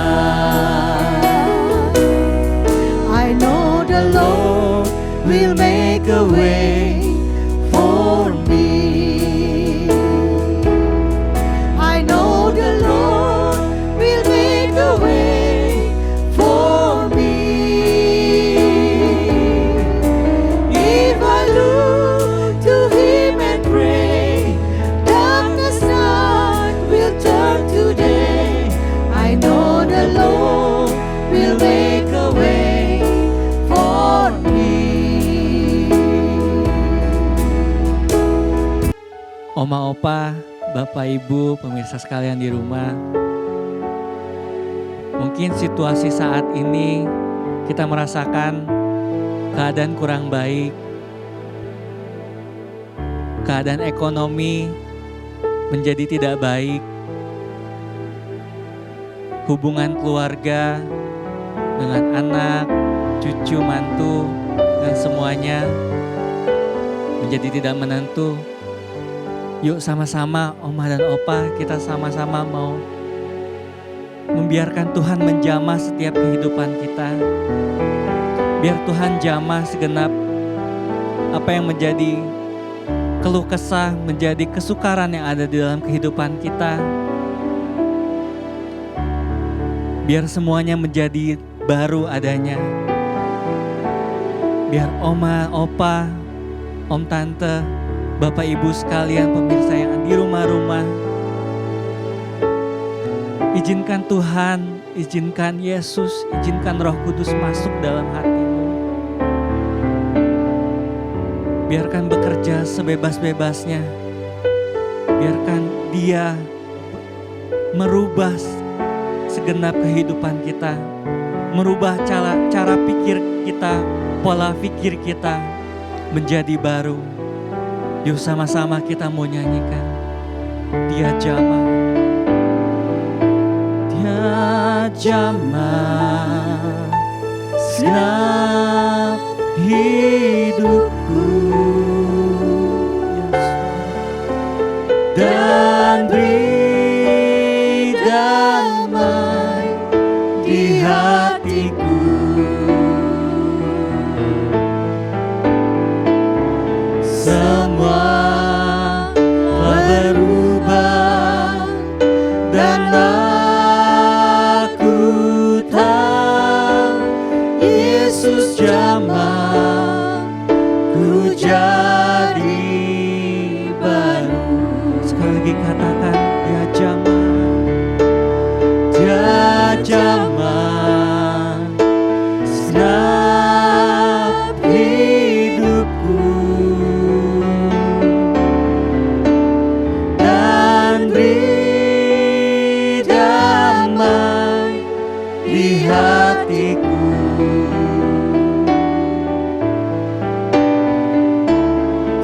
I know the Lord will make a way for me. I know the Lord will make a way for me. If I look to Him and pray, darkness night will turn to day. I know the Lord will make a way for me. Oma, Opa, Bapak, Ibu, pemirsa sekalian di rumah, mungkin situasi saat ini kita merasakan keadaan kurang baik, keadaan ekonomi menjadi tidak baik, hubungan keluarga dengan anak, cucu, mantu, dan semuanya menjadi tidak menentu. Yuk sama-sama Oma dan Opa, kita sama-sama mau membiarkan Tuhan menjamah setiap kehidupan kita. Biar Tuhan jamah segenap apa yang menjadi keluh kesah, menjadi kesukaran yang ada di dalam kehidupan kita. Biar semuanya menjadi baru adanya. Biar Oma, Opa, Om, Tante, Bapak Ibu sekalian pemirsa yang di rumah-rumah Izinkan Tuhan, izinkan Yesus, izinkan Roh Kudus masuk dalam hatimu. Biarkan bekerja sebebas-bebasnya. Biarkan Dia merubah segenap kehidupan kita. Merubah cara pikir kita, pola pikir kita menjadi baru. Yuk sama-sama kita mau nyanyikan. Dia jamah. Dia jamah segenap hidupku, dan beri damai di hatiku. Semua telah berubah dan aku tahu Yesus jamah ku jadi baru. Sekali lagi katakan, Dia jamah, Dia jamah segenap hidupku, dan beri damai di hatiku.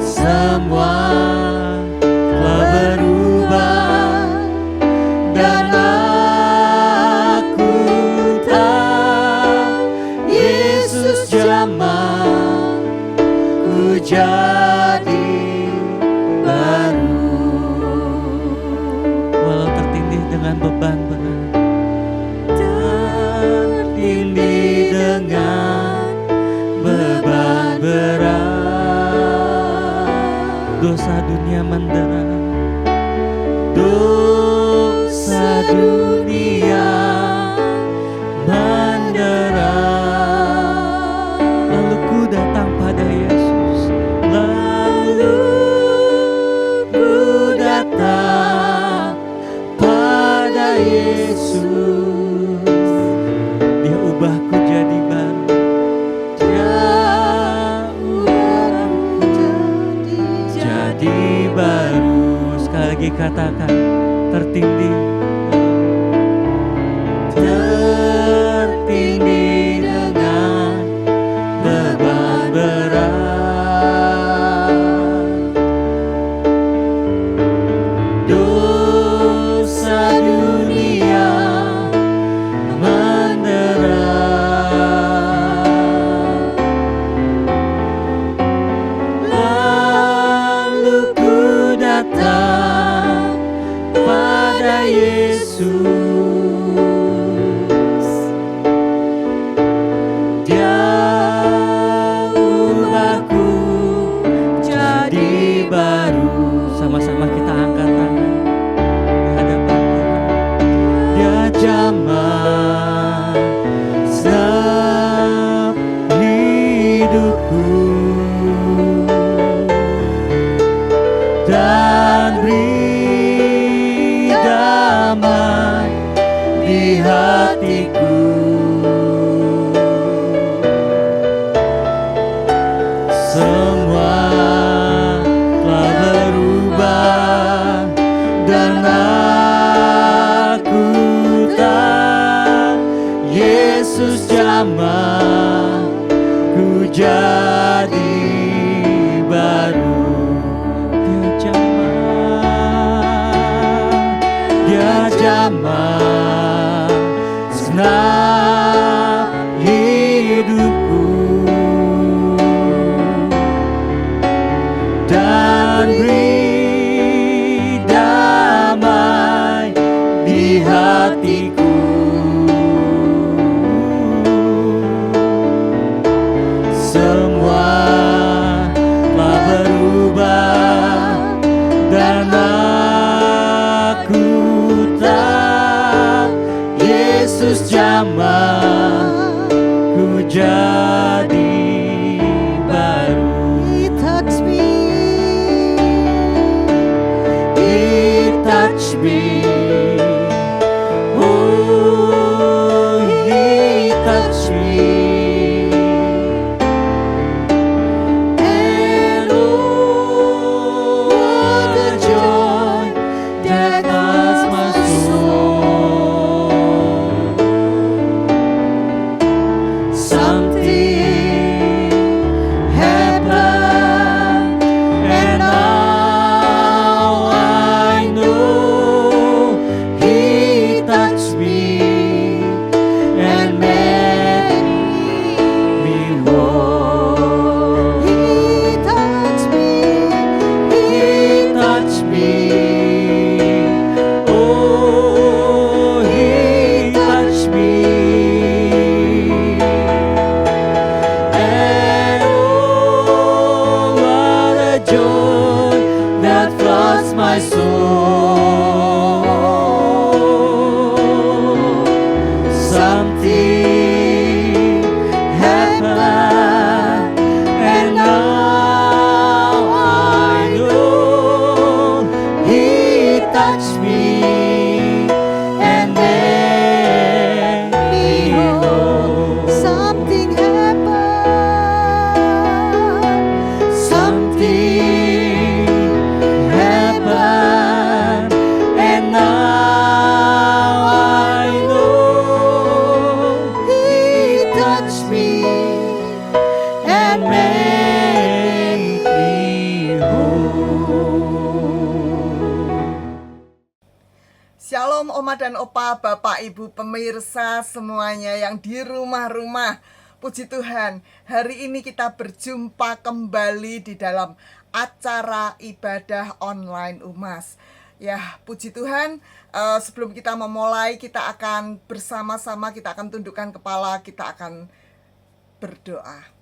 Semua telah berubah dan aku tahu Yesus jamah ku jadi baru. Walau tertindih dengan beban berat, tertindih dengan beban berat, dosa dunia mendera, dosa dunia mendera. Lalu ku datang pada Yesus, lalu ku datang pada Yesus. Dia ubahku jadi baru, Dia ubahku jadi baru. Sekali lagi katakan, tertindih, tertindih dengan beban berat, dosa dunia mendera. Lalu ku datang pada Yesus. Dia ubahku jadi baru. Sama-sama kita angkat tangan di hadapan Tuhan. Dia jamah segenap hidupku, dan beri damai di hatiku. Semua telah berubah dan aku tahu Yesus jamah ku jadi baru. Dia jamah segenap hidupku, dan beri damai di hatiku. Semua telah berubah dan aku tahu Yesus jamah ku jadi baru. He touched me. He touched me Opa, Bapak, Ibu, pemirsa semuanya yang di rumah-rumah. Puji Tuhan, hari ini kita berjumpa kembali di dalam acara ibadah online UMAS. Ya, puji Tuhan, sebelum kita memulai, kita akan bersama-sama, kita akan tundukkan kepala, kita akan berdoa.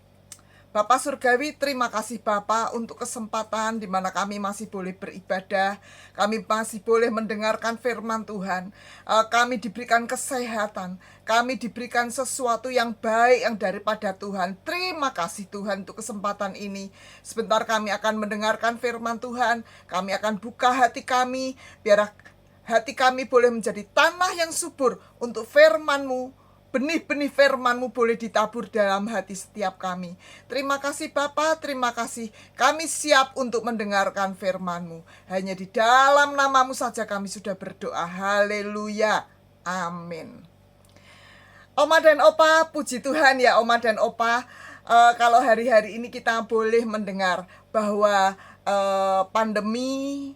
Bapak Surgawi, terima kasih Bapak untuk kesempatan di mana kami masih boleh beribadah, kami masih boleh mendengarkan firman Tuhan, kami diberikan kesehatan, kami diberikan sesuatu yang baik yang daripada Tuhan. Terima kasih Tuhan untuk kesempatan ini. Sebentar kami akan mendengarkan firman Tuhan, kami akan buka hati kami, biar hati kami boleh menjadi tanah yang subur untuk firman-Mu. Benih-benih firman-Mu boleh ditabur dalam hati setiap kami. Terima kasih Bapa, terima kasih. Kami siap untuk mendengarkan firman-Mu. Hanya di dalam nama-Mu saja kami sudah berdoa. Haleluya. Amin. Oma dan Opa, puji Tuhan ya Oma dan Opa. Kalau hari-hari ini kita boleh mendengar bahwa pandemi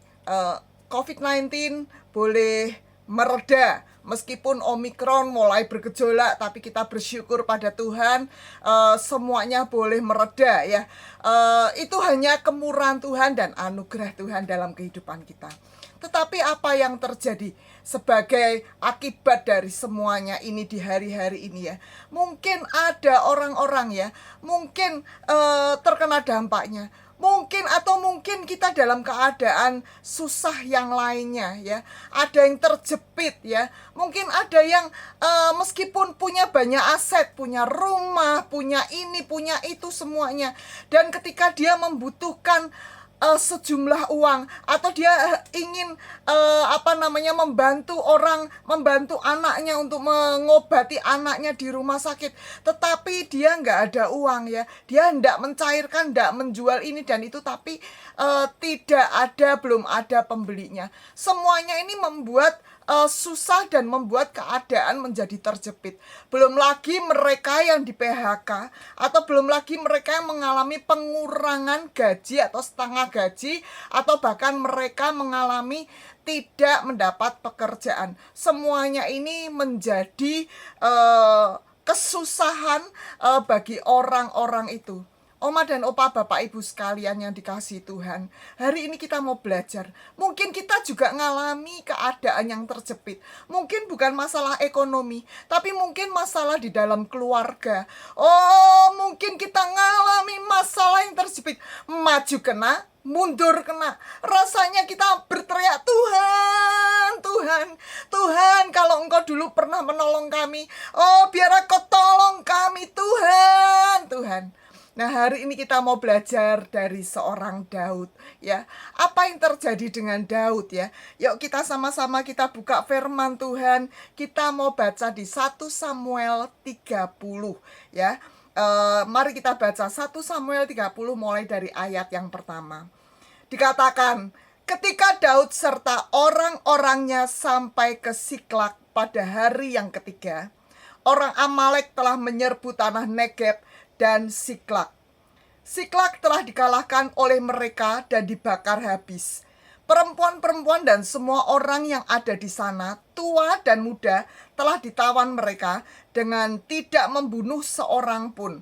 COVID-19 boleh mereda. Meskipun Omikron mulai bergejolak, tapi kita bersyukur pada Tuhan, semuanya boleh mereda ya. Itu hanya kemurahan Tuhan dan anugerah Tuhan dalam kehidupan kita. Tetapi apa yang terjadi sebagai akibat dari semuanya ini di hari-hari ini ya? Mungkin ada orang-orang ya, mungkin terkena dampaknya. Mungkin kita dalam keadaan susah yang lainnya ya. Ada yang terjepit ya. Mungkin ada yang meskipun punya banyak aset, punya rumah, punya ini, punya itu semuanya. Dan ketika dia membutuhkan sejumlah uang atau dia ingin membantu orang, membantu anaknya untuk mengobati anaknya di rumah sakit, tetapi dia nggak ada uang ya, dia hendak mencairkan, hendak menjual ini dan itu, tapi belum ada pembelinya. Semuanya ini membuat susah dan membuat keadaan menjadi terjepit. Belum lagi mereka yang di PHK, atau belum lagi mereka yang mengalami pengurangan gaji atau setengah gaji, atau bahkan mereka mengalami tidak mendapat pekerjaan. Semuanya ini menjadi kesusahan bagi orang-orang itu. Oma dan Opa, Bapak Ibu sekalian yang dikasihi Tuhan, hari ini kita mau belajar. Mungkin kita juga ngalami keadaan yang terjepit. Mungkin bukan masalah ekonomi, tapi mungkin masalah di dalam keluarga. Oh, mungkin kita ngalami masalah yang terjepit. Maju kena, mundur kena. Rasanya kita berteriak, Tuhan, Tuhan, Tuhan, kalau Engkau dulu pernah menolong kami, oh biar Engkau tolong kami, Tuhan, Tuhan. Nah, hari ini kita mau belajar dari seorang Daud ya. Apa yang terjadi dengan Daud ya? Yuk kita sama-sama kita buka firman Tuhan. Kita mau baca di 1 Samuel 30 ya. Mari kita baca 1 Samuel 30 mulai dari ayat yang pertama. Dikatakan, ketika Daud serta orang-orangnya sampai ke Siklak pada hari yang ketiga, orang Amalek telah menyerbu tanah Negeb dan Siklak. Siklak telah dikalahkan oleh mereka dan dibakar habis. Perempuan-perempuan dan semua orang yang ada di sana, tua dan muda, telah ditawan mereka dengan tidak membunuh seorang pun.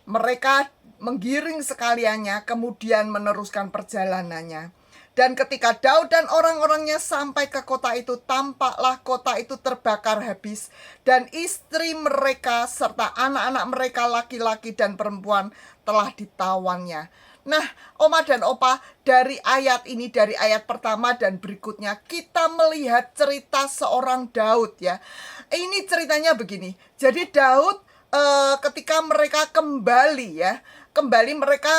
Mereka menggiring sekaliannya, kemudian meneruskan perjalanannya. Dan ketika Daud dan orang-orangnya sampai ke kota itu, tampaklah kota itu terbakar habis, dan istri mereka serta anak-anak mereka laki-laki dan perempuan telah ditawannya. Nah, Oma dan Opa, dari ayat ini, dari ayat pertama dan berikutnya, kita melihat cerita seorang Daud ya. Ini ceritanya begini. Jadi Daud ketika mereka kembali mereka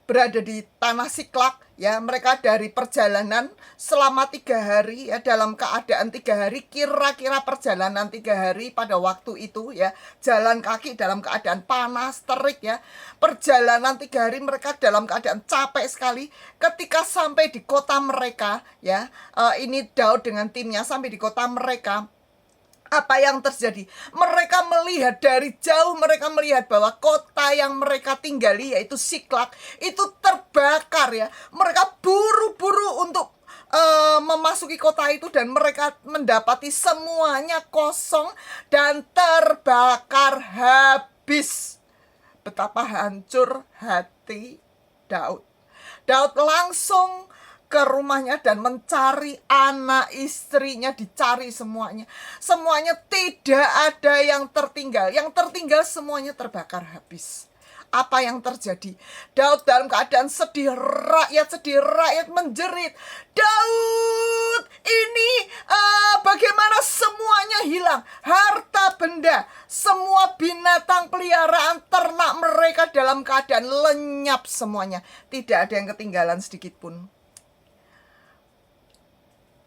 berada di tanah Siklak ya, mereka dari perjalanan selama 3 hari ya, dalam keadaan 3 hari, kira-kira perjalanan 3 hari pada waktu itu ya, jalan kaki dalam keadaan panas terik ya, perjalanan 3 hari mereka dalam keadaan capek sekali. Ketika sampai di kota mereka ya, ini Daud dengan timnya sampai di kota mereka, apa yang terjadi? Mereka melihat dari jauh, mereka melihat bahwa kota yang mereka tinggali yaitu Siklak itu terbakar ya. Mereka buru-buru untuk memasuki kota itu dan mereka mendapati semuanya kosong dan terbakar habis. Betapa hancur hati Daud. Daud langsung ke rumahnya dan mencari anak istrinya, dicari semuanya. Semuanya tidak ada yang tertinggal. Yang tertinggal semuanya terbakar habis. Apa yang terjadi? Daud dalam keadaan sedih, rakyat menjerit. Daud, ini bagaimana semuanya hilang? Harta benda, semua binatang peliharaan ternak mereka dalam keadaan lenyap semuanya. Tidak ada yang ketinggalan sedikit pun.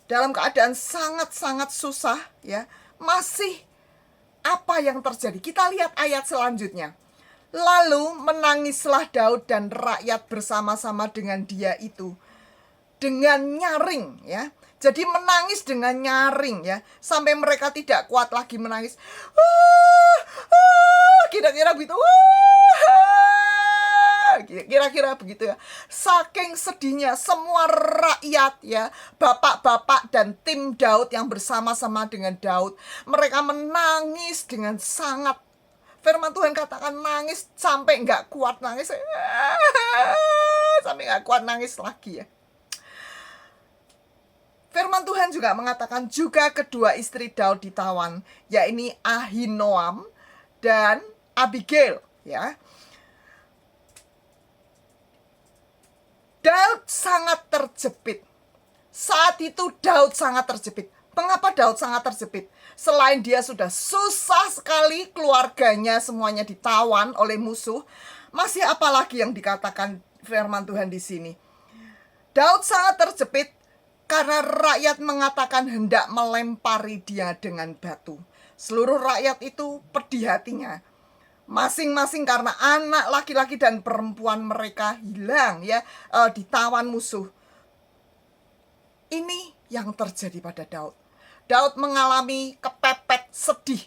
Dalam keadaan sangat-sangat susah, ya, masih apa yang terjadi? Kita lihat ayat selanjutnya. Lalu menangislah Daud dan rakyat bersama-sama dengan dia itu dengan nyaring, ya. Jadi menangis dengan nyaring, ya, sampai mereka tidak kuat lagi menangis. Kira-kira begitu. Kira-kira begitu, ya. Saking sedihnya semua rakyat, ya, bapak-bapak dan tim Daud yang bersama-sama dengan Daud, mereka menangis dengan sangat. Firman Tuhan katakan nangis sampai nggak kuat nangis. Sampai nggak kuat nangis lagi, ya. Firman Tuhan juga mengatakan juga kedua istri Daud ditawan, yaitu Ahinoam dan Abigail, ya. Daud sangat terjepit. Saat itu Daud sangat terjepit. Mengapa Daud sangat terjepit? Selain dia sudah susah sekali, keluarganya semuanya ditawan oleh musuh, masih apa lagi yang dikatakan firman Tuhan di sini? Daud sangat terjepit karena rakyat mengatakan hendak melempari dia dengan batu. Seluruh rakyat itu pedih hatinya. Masing-masing karena anak laki-laki dan perempuan mereka hilang, ya, ditawan musuh. Ini yang terjadi pada Daud. Daud mengalami kepepet sedih,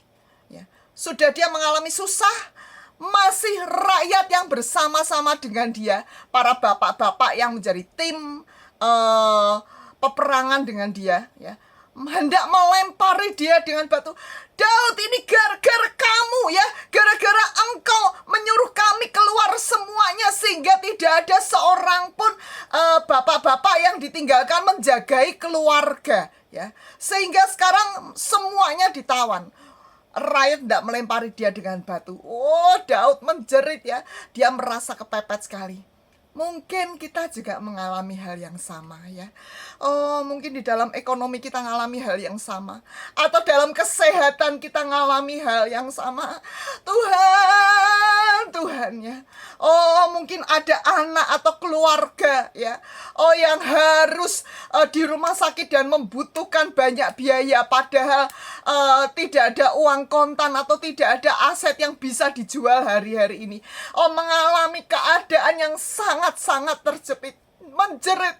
ya. Sudah dia mengalami susah, masih rakyat yang bersama-sama dengan dia, para bapak-bapak yang menjadi tim peperangan dengan dia, ya, hendak melempari dia dengan batu. Daud, ini gara-gara kamu, ya, gara-gara engkau menyuruh kami keluar semuanya, sehingga tidak ada seorang pun bapak-bapak yang ditinggalkan menjagai keluarga, ya, sehingga sekarang semuanya ditawan. Rakyat tidak melempari dia dengan batu. Oh, Daud menjerit, ya, dia merasa kepepet sekali. Mungkin kita juga mengalami hal yang sama, ya. Oh, mungkin di dalam ekonomi kita mengalami hal yang sama, atau dalam kesehatan kita mengalami hal yang sama. Tuhan, ya. Oh, mungkin ada anak atau keluarga, ya. Oh, yang harus di rumah sakit dan membutuhkan banyak biaya, padahal tidak ada uang kontan atau tidak ada aset yang bisa dijual hari-hari ini. Oh, mengalami keadaan yang sangat-sangat terjepit, menjerit,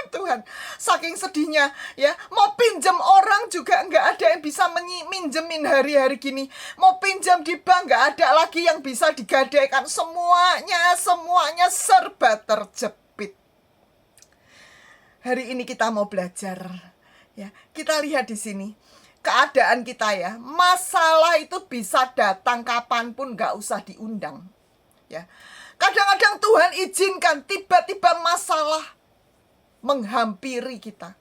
Tuhan, saking sedihnya, ya. Mau pinjam orang juga nggak ada yang bisa minjemin hari-hari gini. Mau pinjam di bank nggak ada lagi yang bisa digadaikan. Semuanya serba terjepit. Hari ini kita mau belajar, ya. Kita lihat di sini keadaan kita, ya. Masalah itu bisa datang kapanpun, nggak usah diundang, ya. Kadang-kadang Tuhan izinkan tiba-tiba masalah menghampiri kita.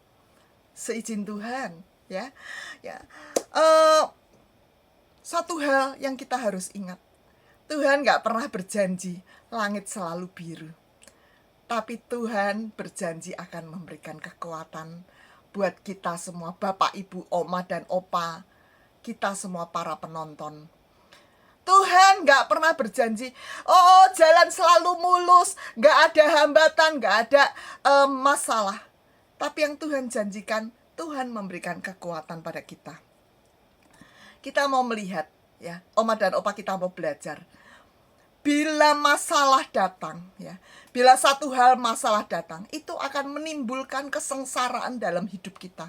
Seizin Tuhan, ya. Satu hal yang kita harus ingat, Tuhan gak pernah berjanji langit selalu biru. Tapi Tuhan berjanji akan memberikan kekuatan buat kita semua, Bapak, Ibu, Oma, dan Opa, kita semua para penonton. Tuhan gak pernah berjanji, oh jalan selalu mulus, gak ada hambatan, gak ada masalah. Tapi yang Tuhan janjikan, Tuhan memberikan kekuatan pada kita. Kita mau melihat, ya, Oma dan Opa, kita mau belajar. Bila masalah datang, ya, bila satu hal masalah datang, itu akan menimbulkan kesengsaraan dalam hidup kita.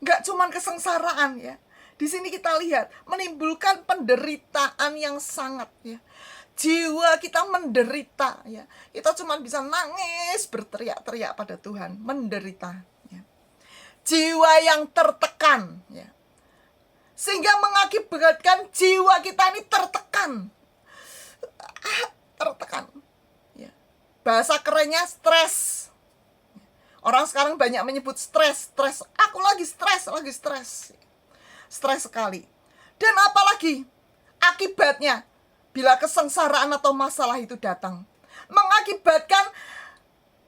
Gak cuman kesengsaraan, ya. Di sini kita lihat menimbulkan penderitaan yang sangat, ya. jiwa kita menderita ya. Kita cuma bisa nangis, berteriak-teriak pada Tuhan, menderita ya. Jiwa yang tertekan ya. Sehingga mengakibatkan jiwa kita ini tertekan. Tertekan ya. Bahasa kerennya stres. Orang sekarang banyak menyebut stres. Aku lagi stres. Stres sekali. Dan apalagi akibatnya bila kesengsaraan atau masalah itu datang, mengakibatkan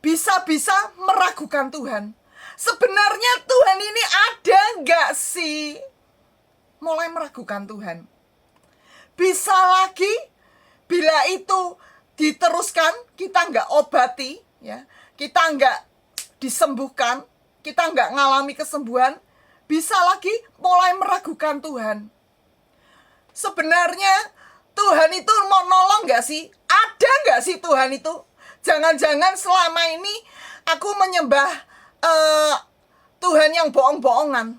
bisa-bisa meragukan Tuhan. Sebenarnya Tuhan ini ada nggak sih? Mulai meragukan Tuhan. Bisa lagi bila itu diteruskan, kita nggak obati, ya, kita nggak disembuhkan, kita nggak ngalami kesembuhan, bisa lagi mulai meragukan Tuhan. Sebenarnya Tuhan itu mau nolong nggak sih? Ada nggak sih Tuhan itu? Jangan-jangan selama ini aku menyembah Tuhan yang bohong-bohongan.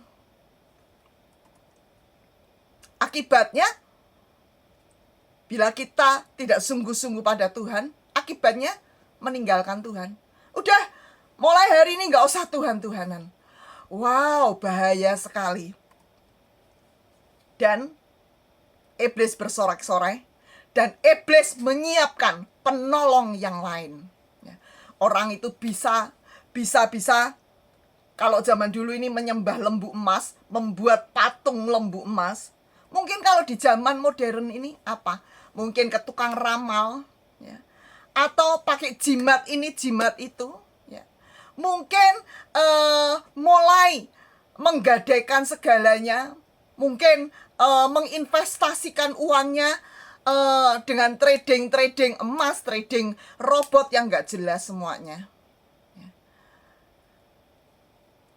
Akibatnya, bila kita tidak sungguh-sungguh pada Tuhan, akibatnya meninggalkan Tuhan. Udah, mulai hari ini nggak usah Tuhan-Tuhanan. Wow, bahaya sekali. Dan iblis bersorak-sorai, dan iblis menyiapkan penolong yang lain. Orang itu bisa kalau zaman dulu ini menyembah lembu emas, membuat patung lembu emas. Mungkin kalau di zaman modern ini apa? Mungkin ke tukang ramal, ya. Atau pakai jimat ini, jimat itu. Ya. Mungkin mulai menggadaikan segalanya. Mungkin menginvestasikan uangnya dengan trading emas, trading robot yang gak jelas semuanya. Ya.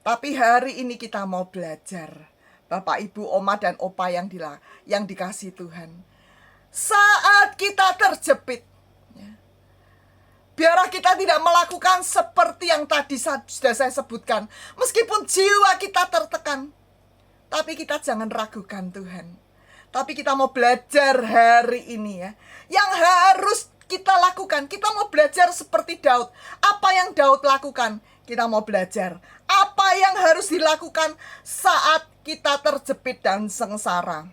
Tapi hari ini kita mau belajar. Bapak, Ibu, Oma, dan Opa yang dikasih Tuhan. Saat kita terjepit, ya, biarlah kita tidak melakukan seperti yang tadi sudah saya sebutkan. Meskipun jiwa kita tertekan, tapi kita jangan ragukan Tuhan. Tapi kita mau belajar hari ini ya. Yang harus kita lakukan, kita mau belajar seperti Daud. Apa yang Daud lakukan? Kita mau belajar. Apa yang harus dilakukan saat kita terjepit dan sengsara?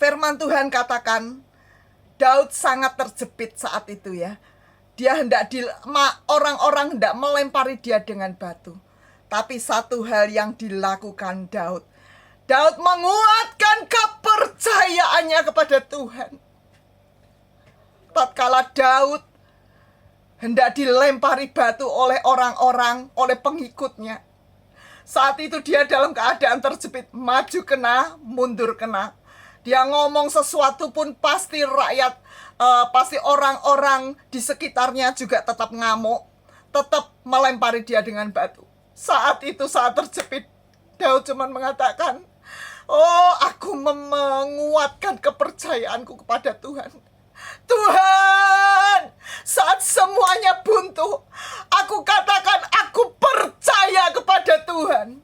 Firman Tuhan katakan, Daud sangat terjepit saat itu ya. Dia orang-orang hendak melempari dia dengan batu. Tapi satu hal yang dilakukan Daud menguatkan kepercayaannya kepada Tuhan. Tatkala Daud hendak dilempari batu oleh orang-orang, oleh pengikutnya, saat itu dia dalam keadaan terjepit, maju kena, mundur kena. Dia ngomong sesuatu pun pasti rakyat, pasti orang-orang di sekitarnya juga tetap ngamuk, tetap melempari dia dengan batu. Saat itu, saat terjepit, Daud cuma mengatakan, oh, aku menguatkan kepercayaanku kepada Tuhan. Tuhan, saat semuanya buntu, aku katakan aku percaya kepada Tuhan.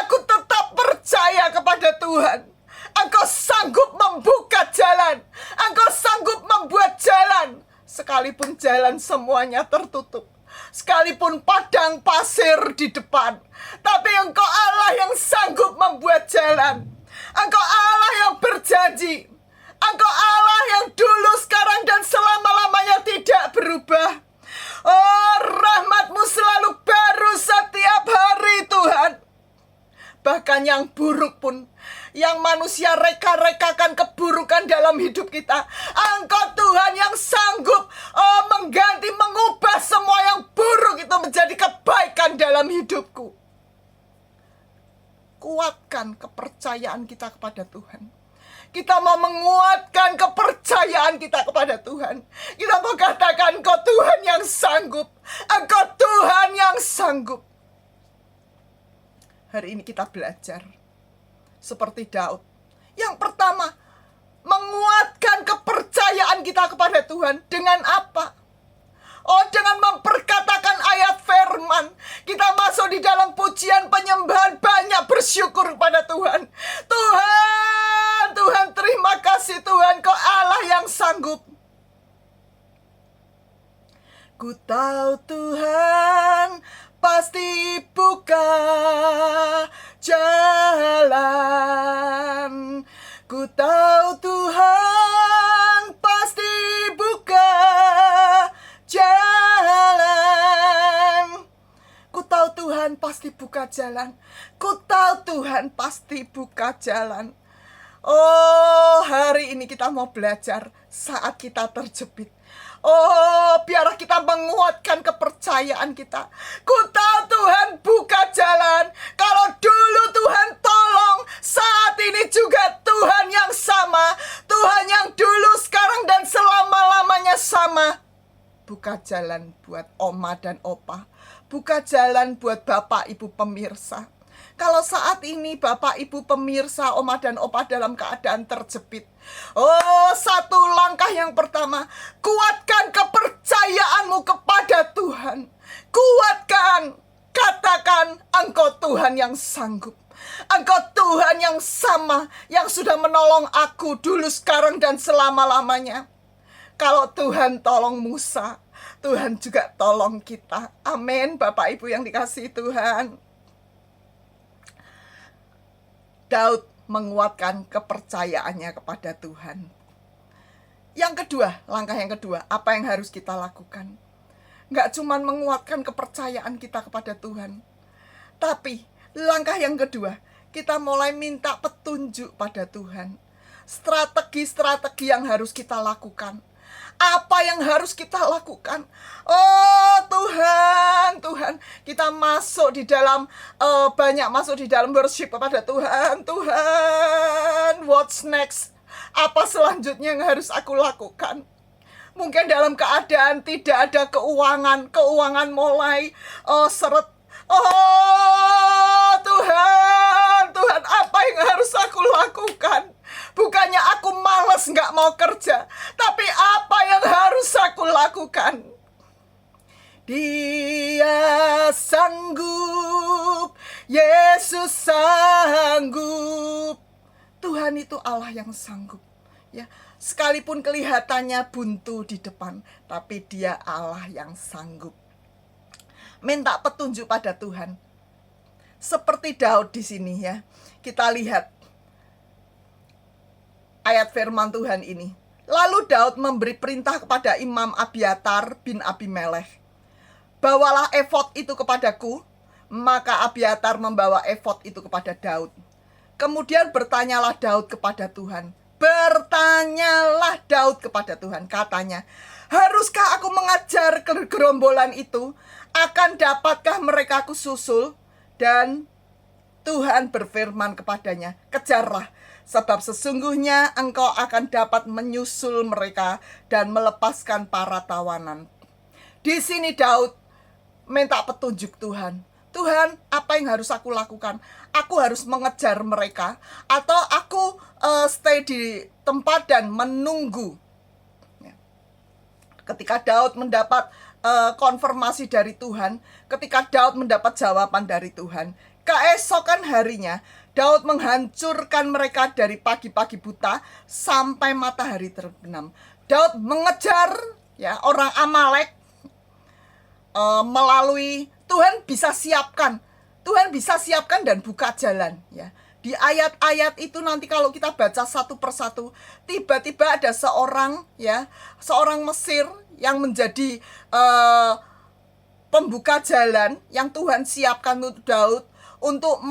Aku tetap percaya kepada Tuhan. Engkau sanggup membuka jalan. Engkau sanggup membuat jalan. Sekalipun jalan semuanya tertutup. Sekalipun padang pasir di depan. Tapi Engkau Allah yang sanggup membuat jalan. Engkau Allah yang berjanji. Engkau Allah yang dulu, sekarang, dan selama-lamanya tidak berubah. Oh, rahmat-Mu selalu baru setiap hari, Tuhan. Bahkan yang buruk pun, yang manusia reka-rekakan keburukan dalam hidup kita, Engkau Tuhan yang sanggup mengganti, mengubah semua yang buruk itu menjadi kebaikan dalam hidupku. Kuatkan kepercayaan kita kepada Tuhan. Kita mau menguatkan kepercayaan kita kepada Tuhan. Kita mau katakan, Engkau Tuhan yang sanggup. Engkau Tuhan yang sanggup. Hari ini kita belajar seperti Daud. Yang pertama, menguatkan kepercayaan kita kepada Tuhan. Dengan apa? Oh, dengan memperkatakan ayat firman. Kita masuk di dalam pujian penyembahan, banyak bersyukur kepada Tuhan. Tuhan, terima kasih Tuhan, Kau Allah yang sanggup. Ku tahu Tuhan pasti buka jalan. Ku tahu Tuhan pasti buka jalan. Ku tahu Tuhan pasti buka jalan. Ku tahu Tuhan pasti buka jalan. Oh, hari ini kita mau belajar saat kita terjepit. Oh, biarlah kita menguatkan kepercayaan kita. Ku tahu Tuhan buka jalan. Kalau dulu Tuhan tolong, saat ini juga Tuhan yang sama. Tuhan yang dulu, sekarang, dan selama-lamanya sama. Buka jalan buat oma dan opa. Buka jalan buat bapak ibu pemirsa. Kalau saat ini bapak ibu pemirsa, oma dan opa dalam keadaan terjepit, oh, satu langkah yang pertama, kuatkan kepercayaanmu kepada Tuhan. Kuatkan, katakan, engkau Tuhan yang sanggup. Engkau Tuhan yang sama, yang sudah menolong aku dulu, sekarang, dan selama-lamanya. Kalau Tuhan tolong Musa, Tuhan juga tolong kita. Amin, Bapak Ibu yang dikasihi Tuhan. Daud menguatkan kepercayaannya kepada Tuhan. Yang kedua, langkah yang kedua, apa yang harus kita lakukan? Nggak cuma menguatkan kepercayaan kita kepada Tuhan, tapi langkah yang kedua, kita mulai minta petunjuk pada Tuhan. Strategi-strategi yang harus kita lakukan. Apa yang harus kita lakukan? Oh Tuhan, Tuhan, kita masuk di dalam banyak masuk di dalam worship kepada Tuhan. Tuhan, what's next? Apa selanjutnya yang harus aku lakukan? Mungkin dalam keadaan tidak ada keuangan mulai seret. Oh Tuhan, Tuhan, apa yang harus aku lakukan? Bukannya aku malas nggak mau kerja, tapi apa yang harus aku lakukan? Dia sanggup, Yesus sanggup. Tuhan itu Allah yang sanggup. Ya, sekalipun kelihatannya buntu di depan, tapi Dia Allah yang sanggup. Minta petunjuk pada Tuhan. Seperti Daud di sini ya. Kita lihat ayat firman Tuhan ini. Lalu Daud memberi perintah kepada Imam Abiatar bin Abimelech, bawalah efod itu kepadaku. Maka Abiatar membawa efod itu kepada Daud. Kemudian bertanyalah Daud kepada Tuhan. Bertanyalah Daud kepada Tuhan, katanya, haruskah aku mengajar gerombolan itu? Akan dapatkah mereka aku susul? Dan Tuhan berfirman kepadanya, kejarlah, sebab sesungguhnya engkau akan dapat menyusul mereka dan melepaskan para tawanan. Di sini Daud minta petunjuk Tuhan. Tuhan, apa yang harus aku lakukan? Aku harus mengejar mereka atau aku stay di tempat dan menunggu? Ketika Daud mendapat konfirmasi dari Tuhan, ketika Daud mendapat jawaban dari Tuhan, keesokan harinya Daud menghancurkan mereka dari pagi-pagi buta sampai matahari terbenam. Daud mengejar ya orang Amalek melalui Tuhan bisa siapkan dan buka jalan ya. Di ayat-ayat itu nanti kalau kita baca satu persatu, tiba-tiba ada seorang Mesir yang menjadi pembuka jalan yang Tuhan siapkan untuk Daud untuk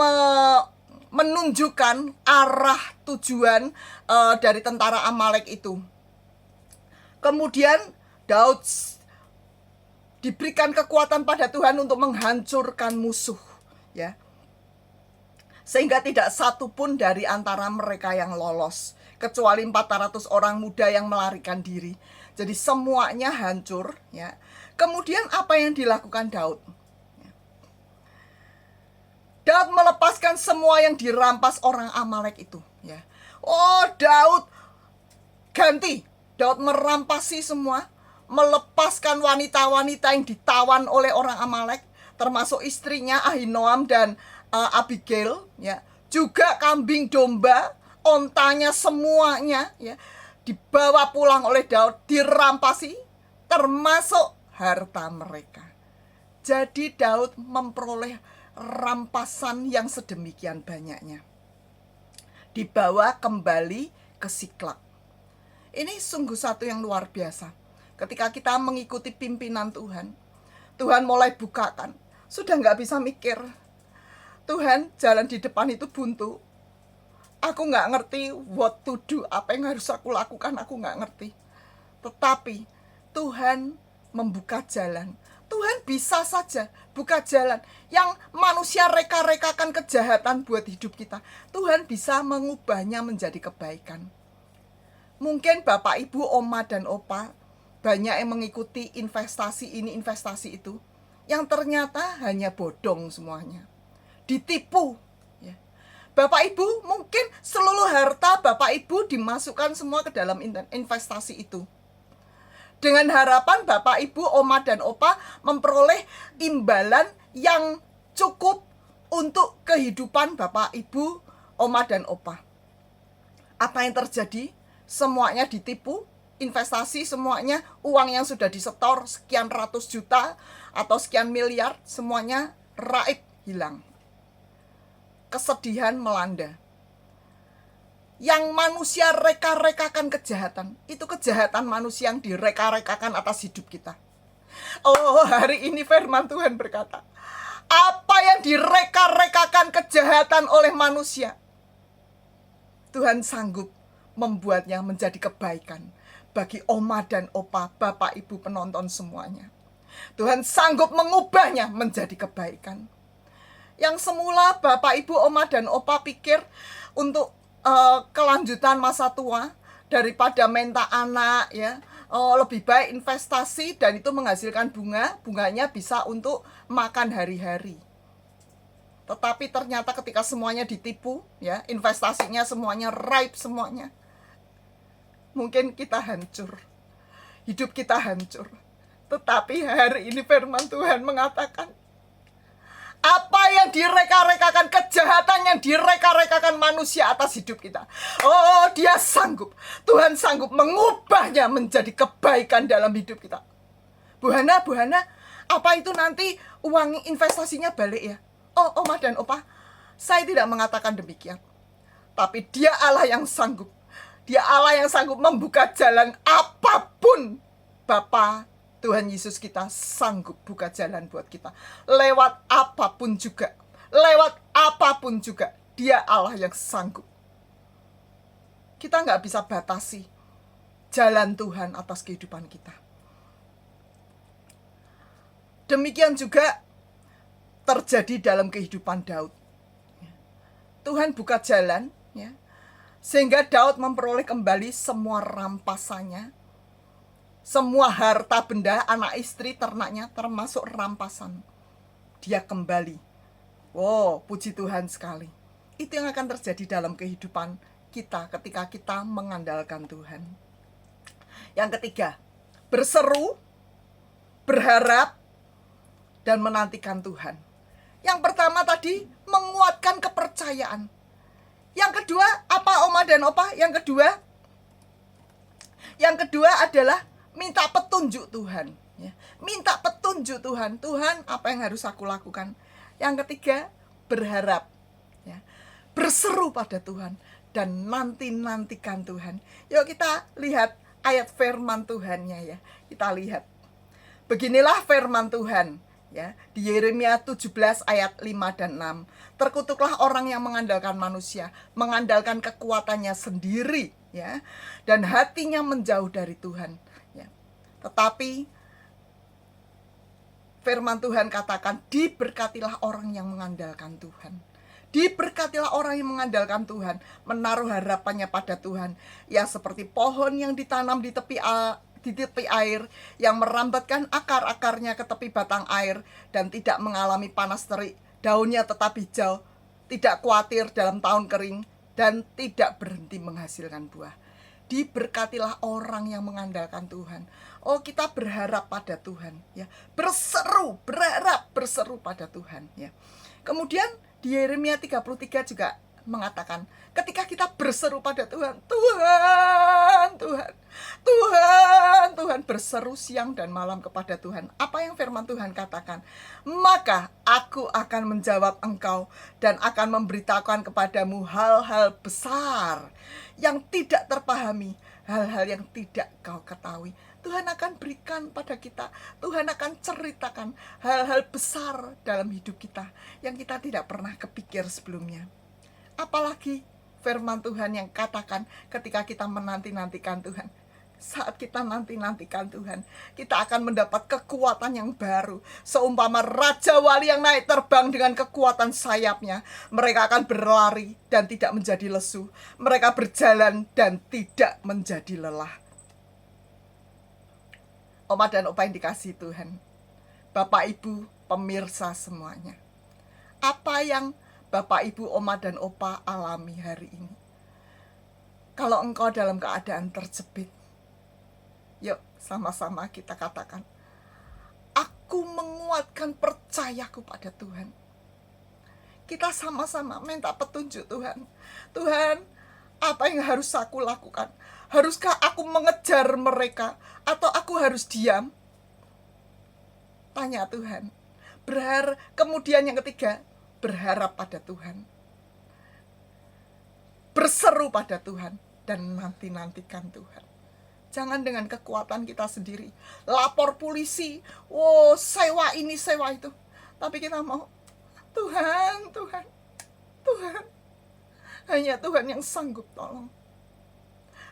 menunjukkan arah tujuan dari tentara Amalek itu. Kemudian Daud diberikan kekuatan pada Tuhan untuk menghancurkan musuh ya. Sehingga tidak satu pun dari antara mereka yang lolos, kecuali 400 orang muda yang melarikan diri. Jadi semuanya hancur ya. Kemudian apa yang dilakukan Daud? Daud melepaskan semua yang dirampas orang Amalek itu ya. Oh, Daud ganti. Daud merampasi semua, melepaskan wanita-wanita yang ditawan oleh orang Amalek, termasuk istrinya Ahinoam dan Abigail ya. Juga kambing domba, ontanya semuanya ya dibawa pulang oleh Daud, dirampasi, termasuk harta mereka. Jadi Daud memperoleh rampasan yang sedemikian banyaknya. Dibawa kembali ke Siklak. Ini sungguh satu yang luar biasa. Ketika kita mengikuti pimpinan Tuhan, Tuhan mulai bukakan. Sudah nggak bisa mikir. Tuhan, jalan di depan itu buntu. Aku nggak ngerti what to do, apa yang harus aku lakukan, aku nggak ngerti. Tetapi Tuhan membuka jalan. Tuhan bisa saja buka jalan yang manusia reka-rekakan kejahatan buat hidup kita. Tuhan bisa mengubahnya menjadi kebaikan. Mungkin Bapak, Ibu, Oma, dan Opa banyak yang mengikuti investasi ini, investasi itu, yang ternyata hanya bodong semuanya. Ditipu. Ya. Bapak Ibu, mungkin seluruh harta Bapak Ibu dimasukkan semua ke dalam investasi itu. Dengan harapan Bapak, Ibu, Oma, dan Opa memperoleh imbalan yang cukup untuk kehidupan Bapak, Ibu, Oma, dan Opa. Apa yang terjadi? Semuanya ditipu, investasi semuanya, uang yang sudah disetor sekian ratus juta atau sekian miliar, semuanya raib, hilang. Kesedihan melanda. Yang manusia reka-rekakan kejahatan, itu kejahatan manusia yang direka-rekakan atas hidup kita. Oh, hari ini firman Tuhan berkata, apa yang direka-rekakan kejahatan oleh manusia, Tuhan sanggup membuatnya menjadi kebaikan bagi Oma dan Opa, Bapak, Ibu, penonton semuanya. Tuhan sanggup mengubahnya menjadi kebaikan. Yang semula Bapak, Ibu, Oma, dan Opa pikir untuk kelanjutan masa tua daripada minta anak, ya, lebih baik investasi dan itu menghasilkan bunganya bisa untuk makan hari-hari. Tetapi ternyata ketika semuanya ditipu, ya, investasinya semuanya raib semuanya, mungkin kita hancur, hidup kita hancur. Tetapi hari ini firman Tuhan mengatakan, apa yang direka-rekakan, kejahatan yang direka-rekakan manusia atas hidup kita, oh, dia sanggup, Tuhan sanggup mengubahnya menjadi kebaikan dalam hidup kita. Bu Hana, apa itu nanti uang investasinya balik ya? Oh, Oma dan Opa, saya tidak mengatakan demikian. Tapi dia Allah yang sanggup. Dia Allah yang sanggup membuka jalan apapun. Bapa Tuhan Yesus kita sanggup buka jalan buat kita. Lewat apapun juga. Lewat apapun juga. Dia Allah yang sanggup. Kita nggak bisa batasi jalan Tuhan atas kehidupan kita. Demikian juga terjadi dalam kehidupan Daud. Tuhan buka jalan, ya, sehingga Daud memperoleh kembali semua rampasannya. Semua harta benda, anak istri, ternaknya, termasuk rampasan. Dia kembali. Wow, puji Tuhan sekali. Itu yang akan terjadi dalam kehidupan kita ketika kita mengandalkan Tuhan. Yang ketiga, berseru, berharap, dan menantikan Tuhan. Yang pertama tadi, menguatkan kepercayaan. Yang kedua, apa Oma dan Opa? Yang kedua adalah minta petunjuk Tuhan, ya. Minta petunjuk Tuhan. Tuhan, apa yang harus aku lakukan? Yang ketiga, berharap, ya. Berseru pada Tuhan dan nantikan Tuhan. Yuk kita lihat ayat firman Tuhannya, ya. Kita lihat. Beginilah firman Tuhan, ya, di Yeremia 17 ayat 5 dan 6. Terkutuklah orang yang mengandalkan manusia, mengandalkan kekuatannya sendiri, ya, dan hatinya menjauh dari Tuhan. Tetapi firman Tuhan katakan, diberkatilah orang yang mengandalkan Tuhan. Diberkatilah orang yang mengandalkan Tuhan, menaruh harapannya pada Tuhan. Ya, seperti pohon yang ditanam di tepi air, yang merambatkan akar-akarnya ke tepi batang air, dan tidak mengalami panas terik, daunnya tetap hijau, tidak khawatir dalam tahun kering, dan tidak berhenti menghasilkan buah. Diberkatilah orang yang mengandalkan Tuhan. Oh, kita berharap pada Tuhan, ya. Berseru pada Tuhan, ya. Kemudian di Yeremia 33 juga mengatakan, ketika kita berseru pada Tuhan, Tuhan, Tuhan, Tuhan, Tuhan, berseru siang dan malam kepada Tuhan. Apa yang firman Tuhan katakan? Maka aku akan menjawab engkau dan akan memberitakan kepadamu hal-hal besar yang tidak terpahami, hal-hal yang tidak kau ketahui. Tuhan akan berikan pada kita, Tuhan akan ceritakan hal-hal besar dalam hidup kita yang kita tidak pernah kepikir sebelumnya. Apalagi firman Tuhan yang katakan ketika kita menanti-nantikan Tuhan. Saat kita nanti-nantikan Tuhan, kita akan mendapat kekuatan yang baru. Seumpama Raja Wali yang naik terbang dengan kekuatan sayapnya, mereka akan berlari dan tidak menjadi lesu. Mereka berjalan dan tidak menjadi lelah. Oma dan Opa yang dikasihi Tuhan, Bapak Ibu pemirsa semuanya, apa yang Bapak Ibu, Oma dan Opa alami hari ini? Kalau engkau dalam keadaan terjepit, yuk sama-sama kita katakan, aku menguatkan percayaku pada Tuhan. Kita sama-sama minta petunjuk Tuhan. Tuhan, apa yang harus aku lakukan? Haruskah aku mengejar mereka atau aku harus diam? Tanya Tuhan. Kemudian yang ketiga, berharap pada Tuhan. Berseru pada Tuhan dan nanti-nantikan Tuhan. Jangan dengan kekuatan kita sendiri. Lapor polisi, sewa ini, sewa itu. Tapi kita mau, Tuhan, Tuhan, Tuhan. Hanya Tuhan yang sanggup tolong.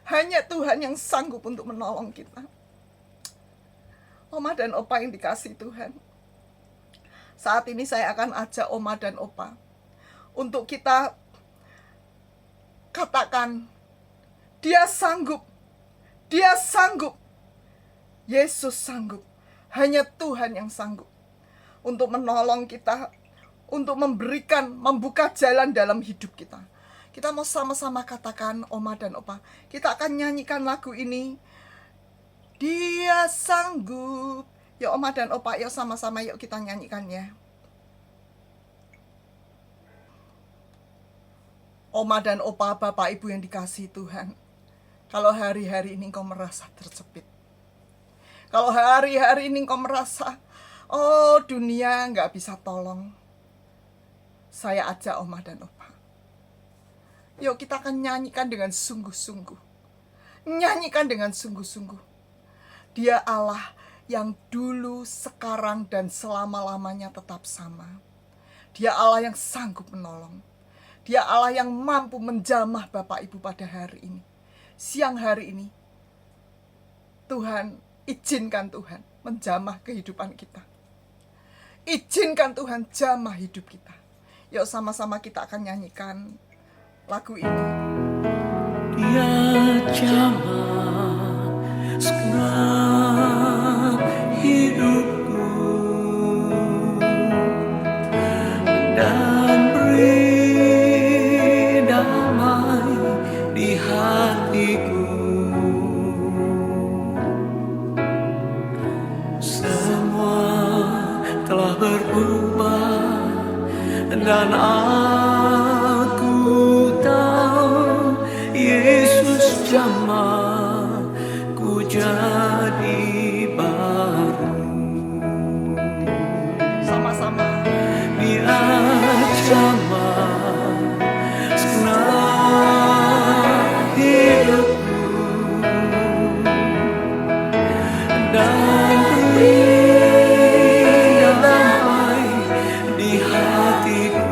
Hanya Tuhan yang sanggup untuk menolong kita. Oma dan Opa yang dikasihi Tuhan, saat ini saya akan ajak Oma dan Opa untuk kita katakan, dia sanggup, dia sanggup, Yesus sanggup. Hanya Tuhan yang sanggup untuk menolong kita, untuk membuka jalan dalam hidup kita. Kita mau sama-sama katakan, Oma dan Opa. Kita akan nyanyikan lagu ini. Dia sanggup. Yuk Oma dan Opa, yuk sama-sama yuk kita nyanyikan ya. Oma dan Opa, Bapak Ibu yang dikasihi Tuhan. Kalau hari-hari ini kau merasa terjepit. Kalau hari-hari ini kau merasa, dunia gak bisa tolong. Saya ajak Oma dan Opa. Yuk kita akan nyanyikan dengan sungguh-sungguh. Nyanyikan dengan sungguh-sungguh. Dia Allah yang dulu, sekarang, dan selama-lamanya tetap sama. Dia Allah yang sanggup menolong. Dia Allah yang mampu menjamah Bapak Ibu pada hari ini. Siang hari ini, Tuhan, izinkan Tuhan menjamah kehidupan kita. Izinkan Tuhan jamah hidup kita. Yuk sama-sama kita akan nyanyikan lagu ini. Dia jamah segenap hidupku dan beri damai di hatiku. Semua telah berubah dan aku tahu Yesus jamah ku jadi baru. Sama-sama. Dia jamah segenap hidupku dan beri damai di hatiku.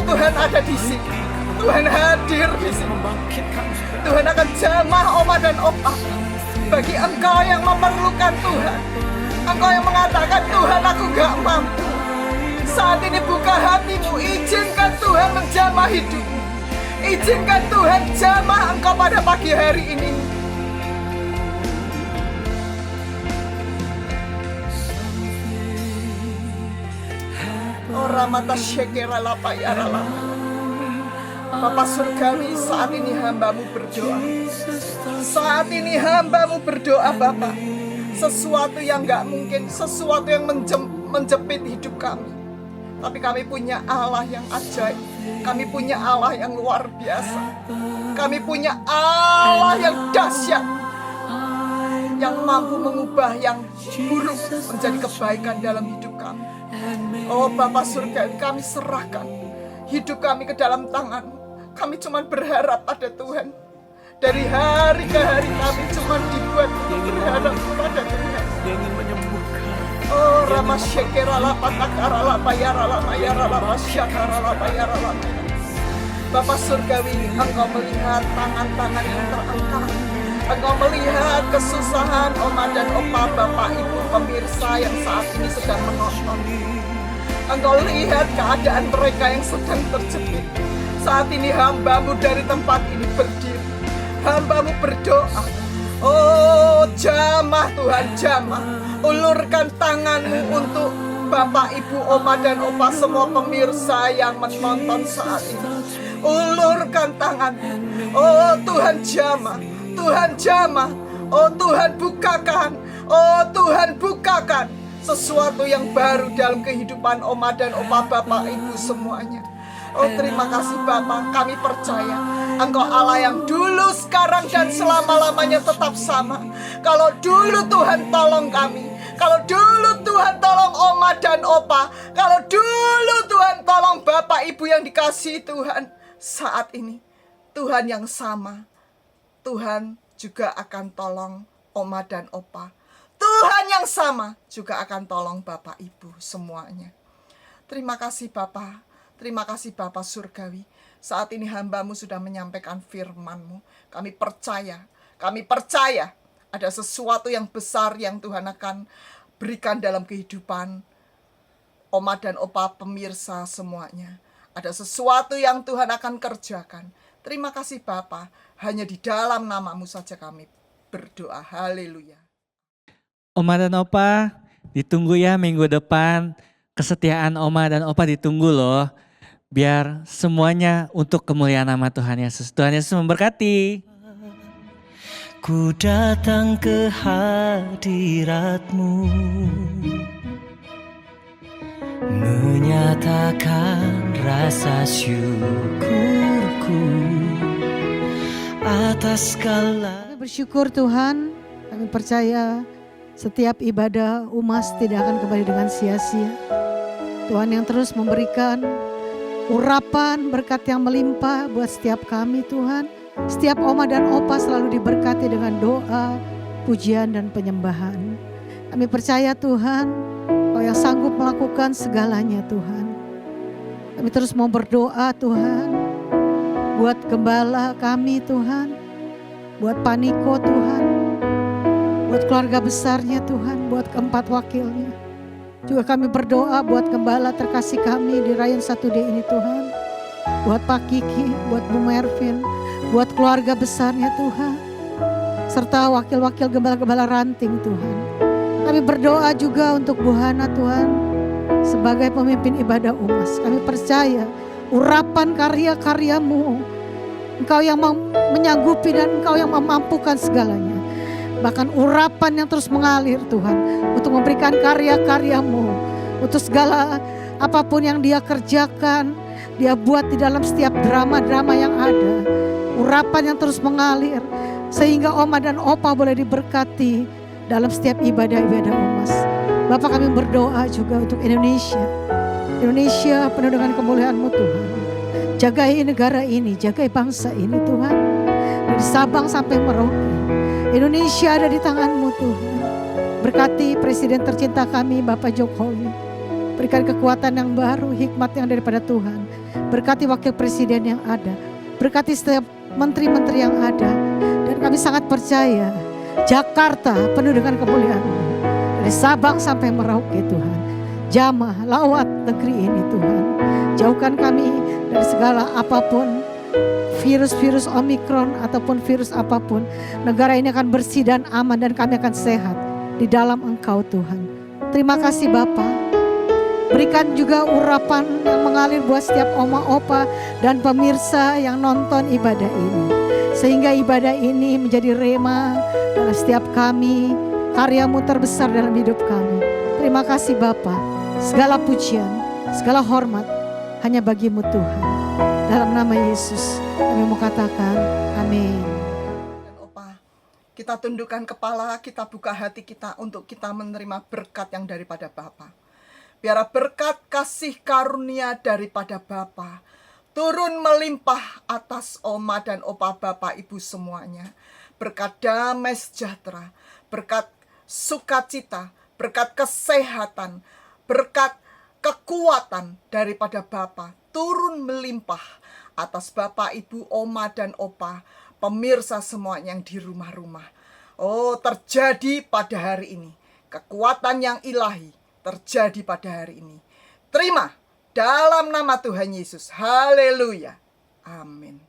Tuhan ada di sini. Tuhan hadir di sini. Tuhan akan jamah Oma dan Opa. Bagi engkau yang memerlukan Tuhan, engkau yang mengatakan Tuhan aku gak mampu, saat ini buka hatimu, izinkan Tuhan menjamah hidupmu. Izinkan Tuhan jamah engkau pada pagi hari ini. Ramata syekera lapa ya rala. Bapa Surgawi, saat ini hambamu berdoa. Saat ini hambamu berdoa Bapa. Sesuatu yang gak mungkin, sesuatu yang menjepit hidup kami. Tapi kami punya Allah yang ajaib. Kami punya Allah yang luar biasa. Kami punya Allah yang dahsyat, yang mampu mengubah yang buruk menjadi kebaikan dalam hidup kami. Oh Bapa Surgawi, kami serahkan hidup kami ke dalam tangan-Mu. Kami cuma berharap pada Tuhan. Dari hari ke hari kami cuma dibuat untuk berharap pada Tuhan. Oh Rama Syekera Lapa Takara Lapa Yara Lapa Yara Lapa Syakara Lapa Yara Lapa. Bapa Surgawi, Engkau melihat tangan-tangan yang terangkat. Engkau melihat kesusahan Oma dan Opa, Bapak Ibu pemirsa yang saat ini sedang menonton. Engkau lihat keadaan mereka yang sedang terjepit. Saat ini hambamu dari tempat ini berdiri. Hambamu berdoa. Oh jamah Tuhan, jamah. Ulurkan tanganmu untuk Bapak, Ibu, Oma dan Opa, semua pemirsa yang menonton saat ini. Ulurkan tanganmu. Oh Tuhan jamah. Tuhan jamah. Oh Tuhan bukakan. Oh Tuhan bukakan sesuatu yang baru dalam kehidupan Oma dan Opa, Bapak, Ibu semuanya. Oh terima kasih Bapak, kami percaya Engkau Allah yang dulu, sekarang, dan selama-lamanya tetap sama. Kalau dulu Tuhan tolong kami, kalau dulu Tuhan tolong Oma dan Opa, kalau dulu Tuhan tolong Bapak Ibu yang dikasihi Tuhan, saat ini Tuhan yang sama, Tuhan juga akan tolong Oma dan Opa. Tuhan yang sama juga akan tolong Bapak Ibu semuanya. Terima kasih Bapak. Terima kasih Bapak Surgawi. Saat ini hambamu sudah menyampaikan firman-Mu. Kami percaya ada sesuatu yang besar yang Tuhan akan berikan dalam kehidupan Oma dan Opa pemirsa semuanya. Ada sesuatu yang Tuhan akan kerjakan. Terima kasih Bapak. Hanya di dalam nama-Mu saja kami berdoa. Haleluya. Oma dan Opa, ditunggu ya minggu depan. Kesetiaan Oma dan Opa ditunggu loh. Biar semuanya untuk kemuliaan nama Tuhan Yesus. Tuhan Yesus memberkati. Ku datang ke hadirat-Mu, menyatakan rasa syukurku atas segala. Kami bersyukur Tuhan, kami percaya setiap ibadah umas tidak akan kembali dengan sia-sia. Tuhan yang terus memberikan urapan berkat yang melimpah buat setiap kami Tuhan. Setiap Oma dan Opa selalu diberkati dengan doa, pujian dan penyembahan. Kami percaya Tuhan, Kau yang sanggup melakukan segalanya Tuhan. Kami terus mau berdoa Tuhan, buat gembala kami Tuhan, buat Paniko Tuhan, buat keluarga besarnya Tuhan, buat keempat wakilnya. Juga kami berdoa buat gembala terkasih kami di Rayon 1D ini Tuhan. Buat Pak Kiki, buat Bu Mervin, buat keluarga besarnya Tuhan. Serta wakil-wakil gembala-gembala ranting Tuhan. Kami berdoa juga untuk Bu Hana Tuhan. Sebagai pemimpin ibadah umas, kami percaya urapan karya-karya-Mu. Engkau yang menyanggupi dan Engkau yang memampukan segalanya. Bahkan urapan yang terus mengalir Tuhan untuk memberikan karya-karya-Mu, untuk segala apapun yang dia kerjakan, dia buat di dalam setiap drama-drama yang ada. Urapan yang terus mengalir sehingga Oma dan Opa boleh diberkati dalam setiap ibadah-ibadah umas. Bapak kami berdoa juga untuk Indonesia. Indonesia penuh dengan kemuliaan-Mu Tuhan. Jagai negara ini, jagai bangsa ini Tuhan. Dari Sabang sampai Merauke. Indonesia ada di tangan-Mu Tuhan. Berkati Presiden tercinta kami Bapak Jokowi. Berikan kekuatan yang baru, hikmat yang daripada Tuhan. Berkati wakil presiden yang ada. Berkati setiap menteri-menteri yang ada. Dan kami sangat percaya Jakarta penuh dengan kemuliaan-Mu. Dari Sabang sampai Merauke Tuhan. Jamah, lawat negeri ini Tuhan. Jauhkan kami dari segala apapun, virus-virus Omikron ataupun virus apapun. Negara ini akan bersih dan aman dan kami akan sehat di dalam Engkau Tuhan. Terima kasih Bapa. Berikan juga urapan yang mengalir buat setiap oma opa dan pemirsa yang nonton ibadah ini. Sehingga ibadah ini menjadi rema dalam setiap kami, karya-Mu terbesar dalam hidup kami. Terima kasih Bapa. Segala pujian, segala hormat hanya bagi-Mu Tuhan. Dalam nama Yesus kami mau katakan amin. Dan Opa, kita tundukkan kepala, kita buka hati kita untuk kita menerima berkat yang daripada Bapa. Biar berkat kasih karunia daripada Bapa turun melimpah atas Oma dan Opa Bapak Ibu semuanya. Berkat damai sejahtera, berkat sukacita, berkat kesehatan, berkat kekuatan daripada Bapa turun melimpah atas Bapak, Ibu, Oma, dan Opa, pemirsa semua yang di rumah-rumah. Oh, terjadi pada hari ini. Kekuatan yang ilahi terjadi pada hari ini. Terima dalam nama Tuhan Yesus. Haleluya. Amin.